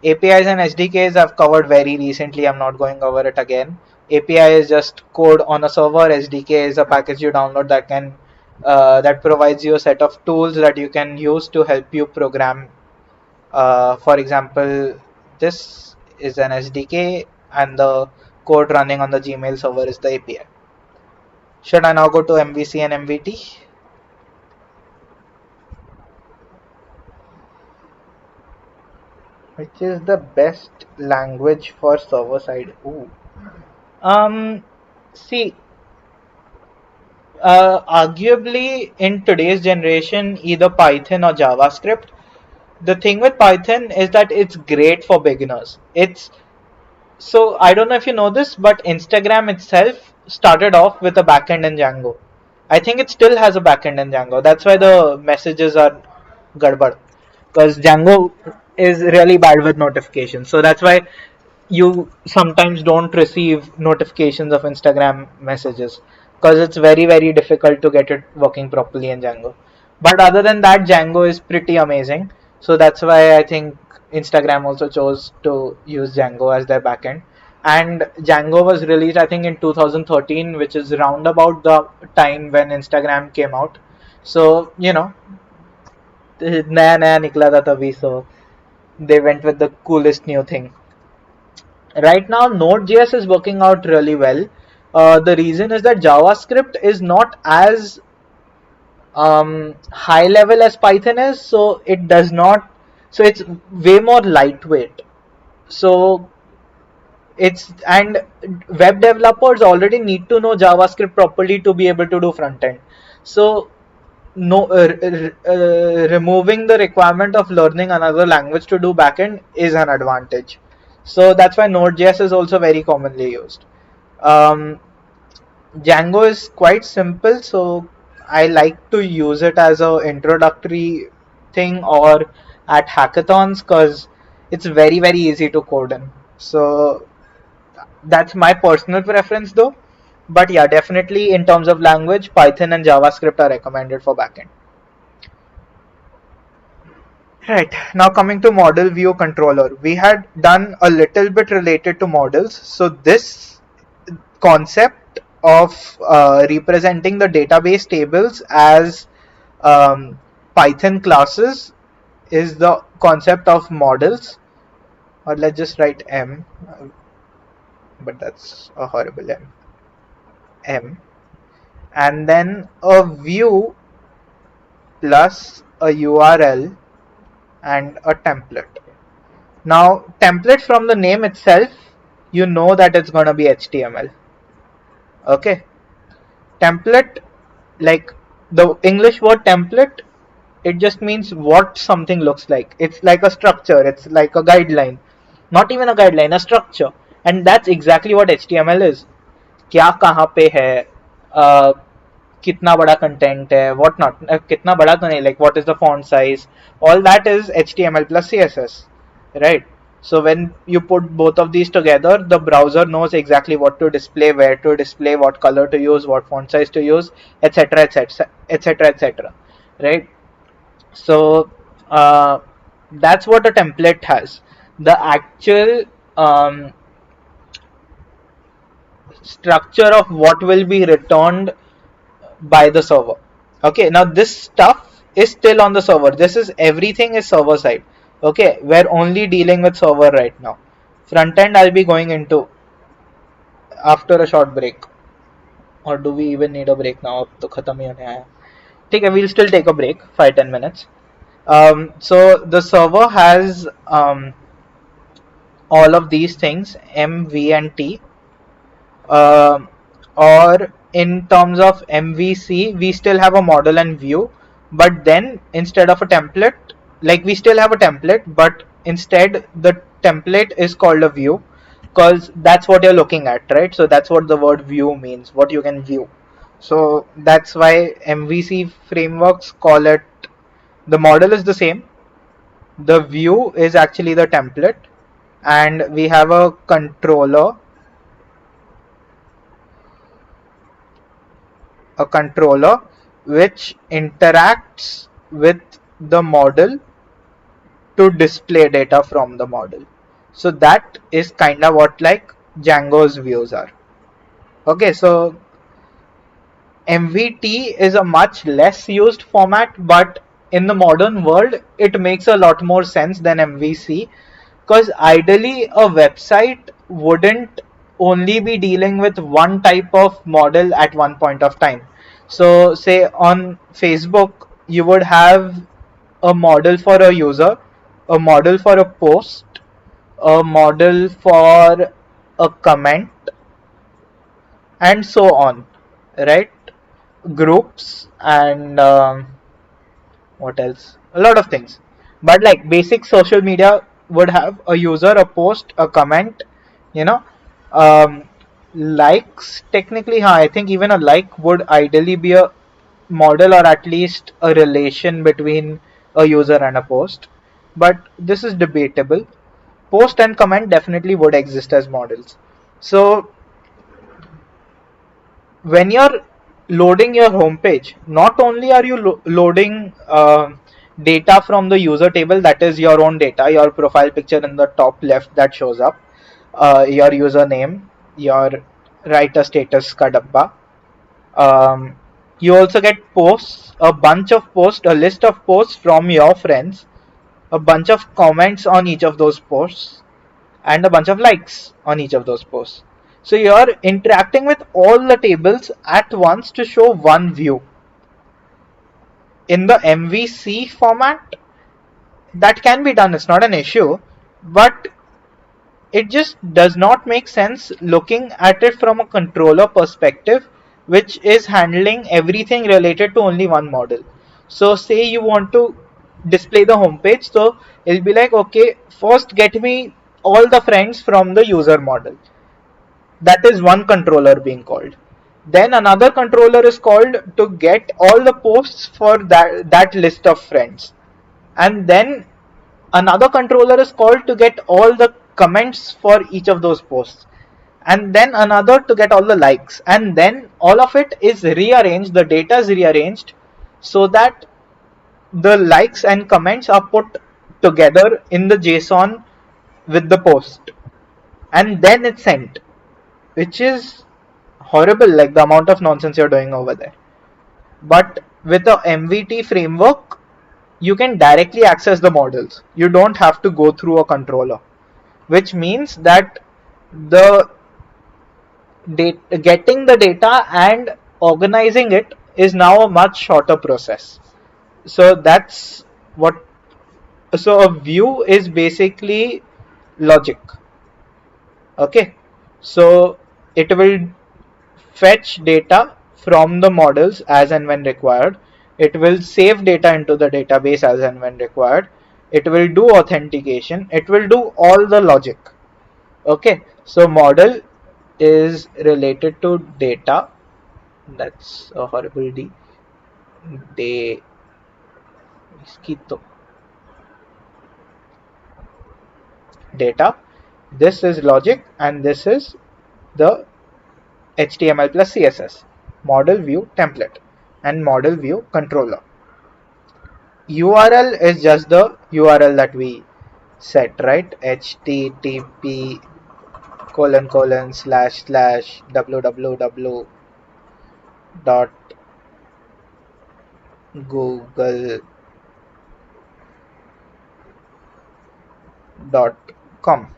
APIs and SDKs I've covered very recently. I'm not going over it again. API is just code on a server. SDK is a package you download that provides you a set of tools that you can use to help you program. For example, this is an SDK, and the code running on the Gmail server is the API. Should I now go to MVC and MVT? Which is the best language for server side? Ooh. Um, See, arguably in today's generation, either Python or JavaScript. The thing with Python is that it's great for beginners. So I don't know if you know this, but Instagram itself started off with a backend in Django. I think it still has a backend in Django. That's why the messages are gadbad, because Django is really bad with notifications. So that's why you sometimes don't receive notifications of Instagram messages, because it's very difficult to get it working properly in Django. But other than that, Django is pretty amazing. So that's why I think Instagram also chose to use Django as their backend. And Django was released, I think, in 2013, which is round about the time when Instagram came out. So नया नया निकला था तभी, so they went with the coolest new thing. Right now, Node.js is working out really well. The reason is that JavaScript is not as high level as Python is, so it does not. So it's way more lightweight. So it's and web developers already need to know JavaScript properly to be able to do front end. So no removing the requirement of learning another language to do backend is an advantage. So that's why Node.js is also very commonly used. Um, Django is quite simple, so I like to use it as a introductory thing or at hackathons, because it's very easy to code in. So that's my personal preference though. But yeah, definitely in terms of language, Python and JavaScript are recommended for backend. Right, now coming to model view controller. We had done a little bit related to models. So this concept of representing the database tables as Python classes is the concept of models. Or let's just write M, but that's a horrible M. And then a view plus a URL and a template. Now, template from the name itself, you know that it's going to be HTML. Okay. Template, like the English word template, it just means what something looks like. It's like a structure, it's like a guideline. Not even a guideline, a structure. And that's exactly what HTML is. क्या कहाँ पे है, कितना बड़ा content है, what not, कितना बड़ा तो नहीं, like what is the font size, all that is HTML plus CSS, right? So when you put both of these together, the browser knows exactly what to display, where to display, what color to use, what font size to use, etc, etc, etc, etc, right? So uh, that's what a template has. The actual structure of what will be returned by the server. Okay, now this stuff is still on the server. This is everything is server side. Okay, we're only dealing with server right now. Front end I'll be going into after a short break. Or do we even need a break now? अब तो खत्म ही होने आया. ठीक है, we'll still take a break, 5-10 minutes. So the server has all of these things, M, V, and T. Um or in terms of MVC, we still have a model and view, but then instead of a template, like we still have a template, but instead the template is called a view because that's what you're looking at, right? So that's what the word view means, what you can view. So that's why MVC frameworks call it, the model is the same, the view is actually the template, and we have a controller which interacts with the model to display data from the model. So that is kind of what like Django's views are. Okay, so MVT is a much less used format, but in the modern world, it makes a lot more sense than MVC, because ideally a website wouldn't only be dealing with one type of model at one point of time. So say on Facebook, you would have a model for a user, a model for a post, a model for a comment, and so on, right? Groups and what else? A lot of things. But like basic social media would have a user, a post, a comment, you know. Um, Likes, technically, I think even a like would ideally be a model or at least a relation between a user and a post. But this is debatable. Post and comment definitely would exist as models. So when you're loading your home page, not only are you loading data from the user table, that is your own data, your profile picture in the top left that shows up, your username, your writer status ka dabba. You also get posts, a bunch of posts, a list of posts from your friends, a bunch of comments on each of those posts, and a bunch of likes on each of those posts. So you're interacting with all the tables at once to show one view. In the MVC format, that can be done, it's not an issue, but it just does not make sense looking at it from a controller perspective, which is handling everything related to only one model. So say you want to display the home page, so it'll be like, okay, first get me all the friends from the user model. That is one controller being called. Then another controller is called to get all the posts for that list of friends. And then another controller is called to get all the comments for each of those posts. and then another to get all the likes, and then all of it is rearranged, the data is rearranged so that the likes and comments are put together in the JSON with the post, and then it's sent, which is horrible, like the amount of nonsense you're doing over there. But with the MVT framework, you can directly access the models. You don't have to go through a controller, which means that the getting the data and organizing it is now a much shorter process. So that's what. So a view is basically logic. Okay, so it will fetch data from the models as and when required. It will save data into the database as and when required. It will do authentication. It will do all the logic. Okay, so model is related to data. That's a horrible D. De mosquito. Data. This is logic, and this is the HTML plus CSS. Model view template and model view controller. URL is just the URL that we set, right? HTTP colon colon slash slash www dot google dot com.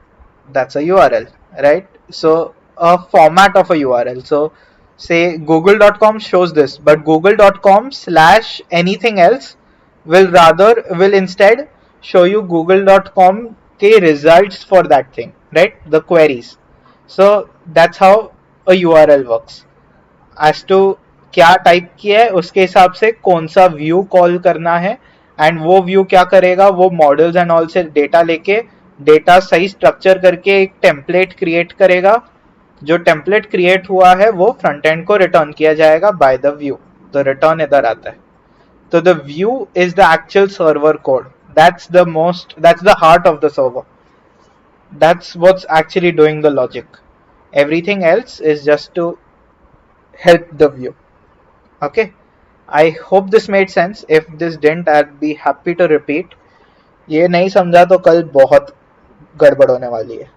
That's a URL, right? So a format of a URL. So say google.com shows this, but google.com slash anything else will instead show you google.com के results for that thing, right? The queries. So that's how a URL works. As to क्या type किया है उसके हिसाब से कौन सा view call करना है, एंड वो व्यू क्या करेगा, वो मॉडल्स एंड ऑल से डेटा लेके डेटा सही स्ट्रक्चर करके एक टेम्पलेट क्रिएट करेगा. जो टेम्पलेट क्रिएट हुआ है वो फ्रंट एंड को रिटर्न किया जाएगा बाय द व्यू. तो रिटर्न इधर आता है. तो the view is the actual server code. That's the heart of the server. That's what's actually doing the logic. Everything else is just to help the view. Okay, I hope this made sense. If this didn't, I'd be happy to repeat. ये नहीं समझा तो कल बहुत गड़बड़ होने वाली है.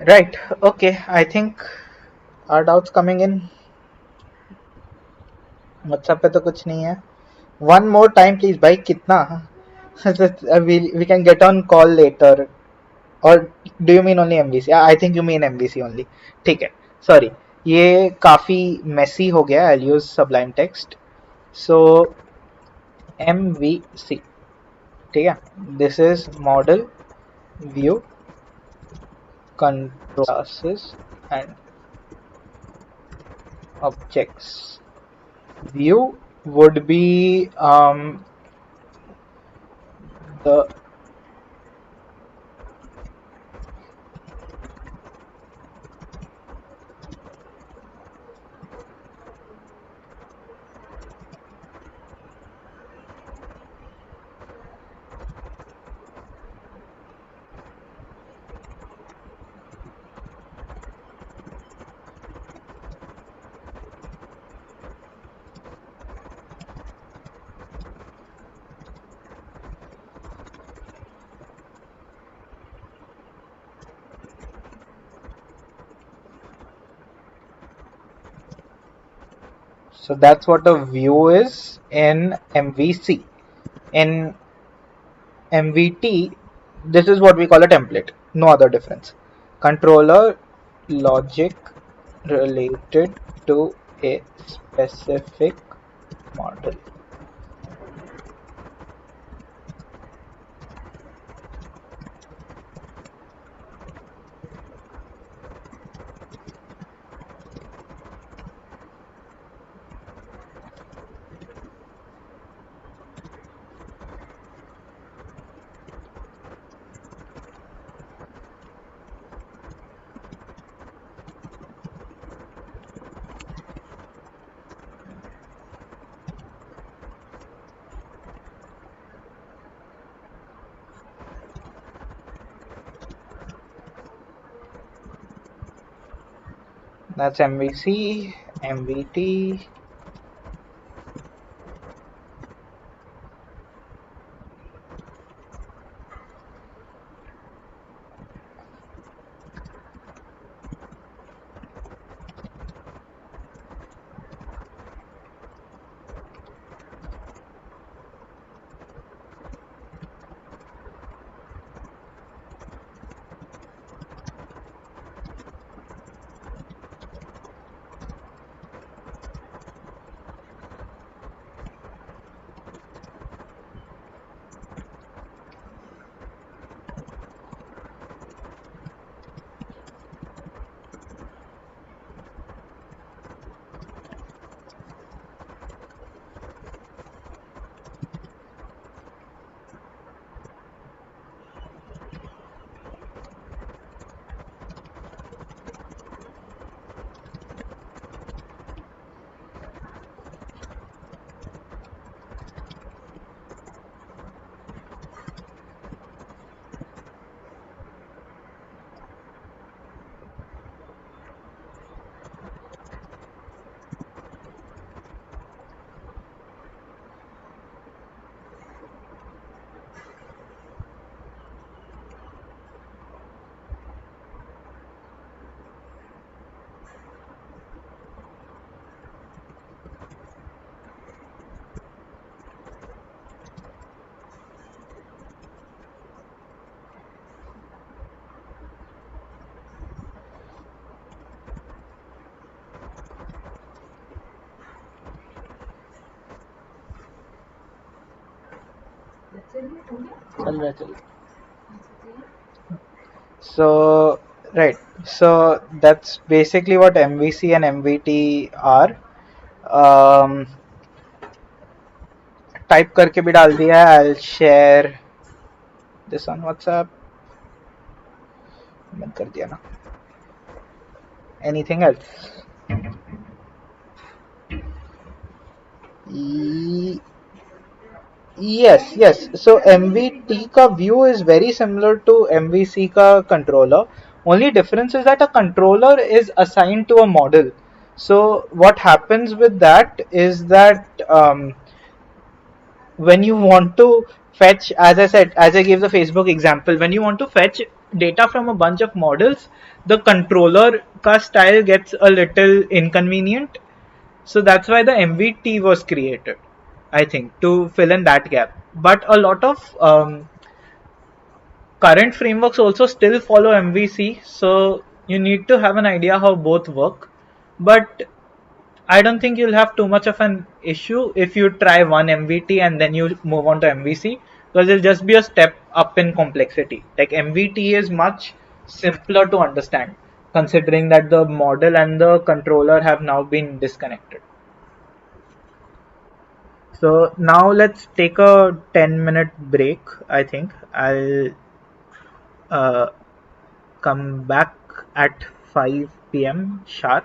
Right. Okay. I think our doubts coming in. WhatsApp पे तो कुछ नहीं है. One more time, please, भाई कितना? We can get on call later. Or do you mean only MVC? Yeah, I think you mean MVC only. ठीक है. Sorry. ये काफी messy हो गया. I'll use sublime text. So MVC. ठीक है. This is model view control classes and objects. View would be the so that's what a view is in MVC. In MVT, this is what we call a template, no other difference. Controller logic related to a specific model. That's MVC, MVT. चल रहा है, चल रहा है. So, right. So that's basically what MVC and MVT are. Um, type करके भी डाल दिया है. I'll share this on WhatsApp. बंद कर दिया ना. Anything else? Yes, yes. So MVT का view is very similar to MVC का controller. Only difference is that a controller is assigned to a model. So what happens with that is that when you want to fetch, as I said, as I gave the Facebook example, when you want to fetch data from a bunch of models, the controller ka style gets a little inconvenient. So that's why the MVT was created, I think, to fill in that gap. But a lot of current frameworks also still follow MVC, so you need to have an idea how both work. But I don't think you'll have too much of an issue if you try one MVT and then you move on to MVC, because it'll just be a step up in complexity. Like MVT is much simpler to understand, considering that the model and the controller have now been disconnected. So now let's take a 10-minute break. I think I'll uh, come back at 5 p.m. sharp,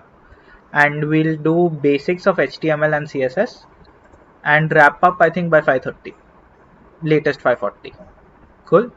and we'll do basics of HTML and CSS and wrap up I think by 5:30, latest 5:40. Cool.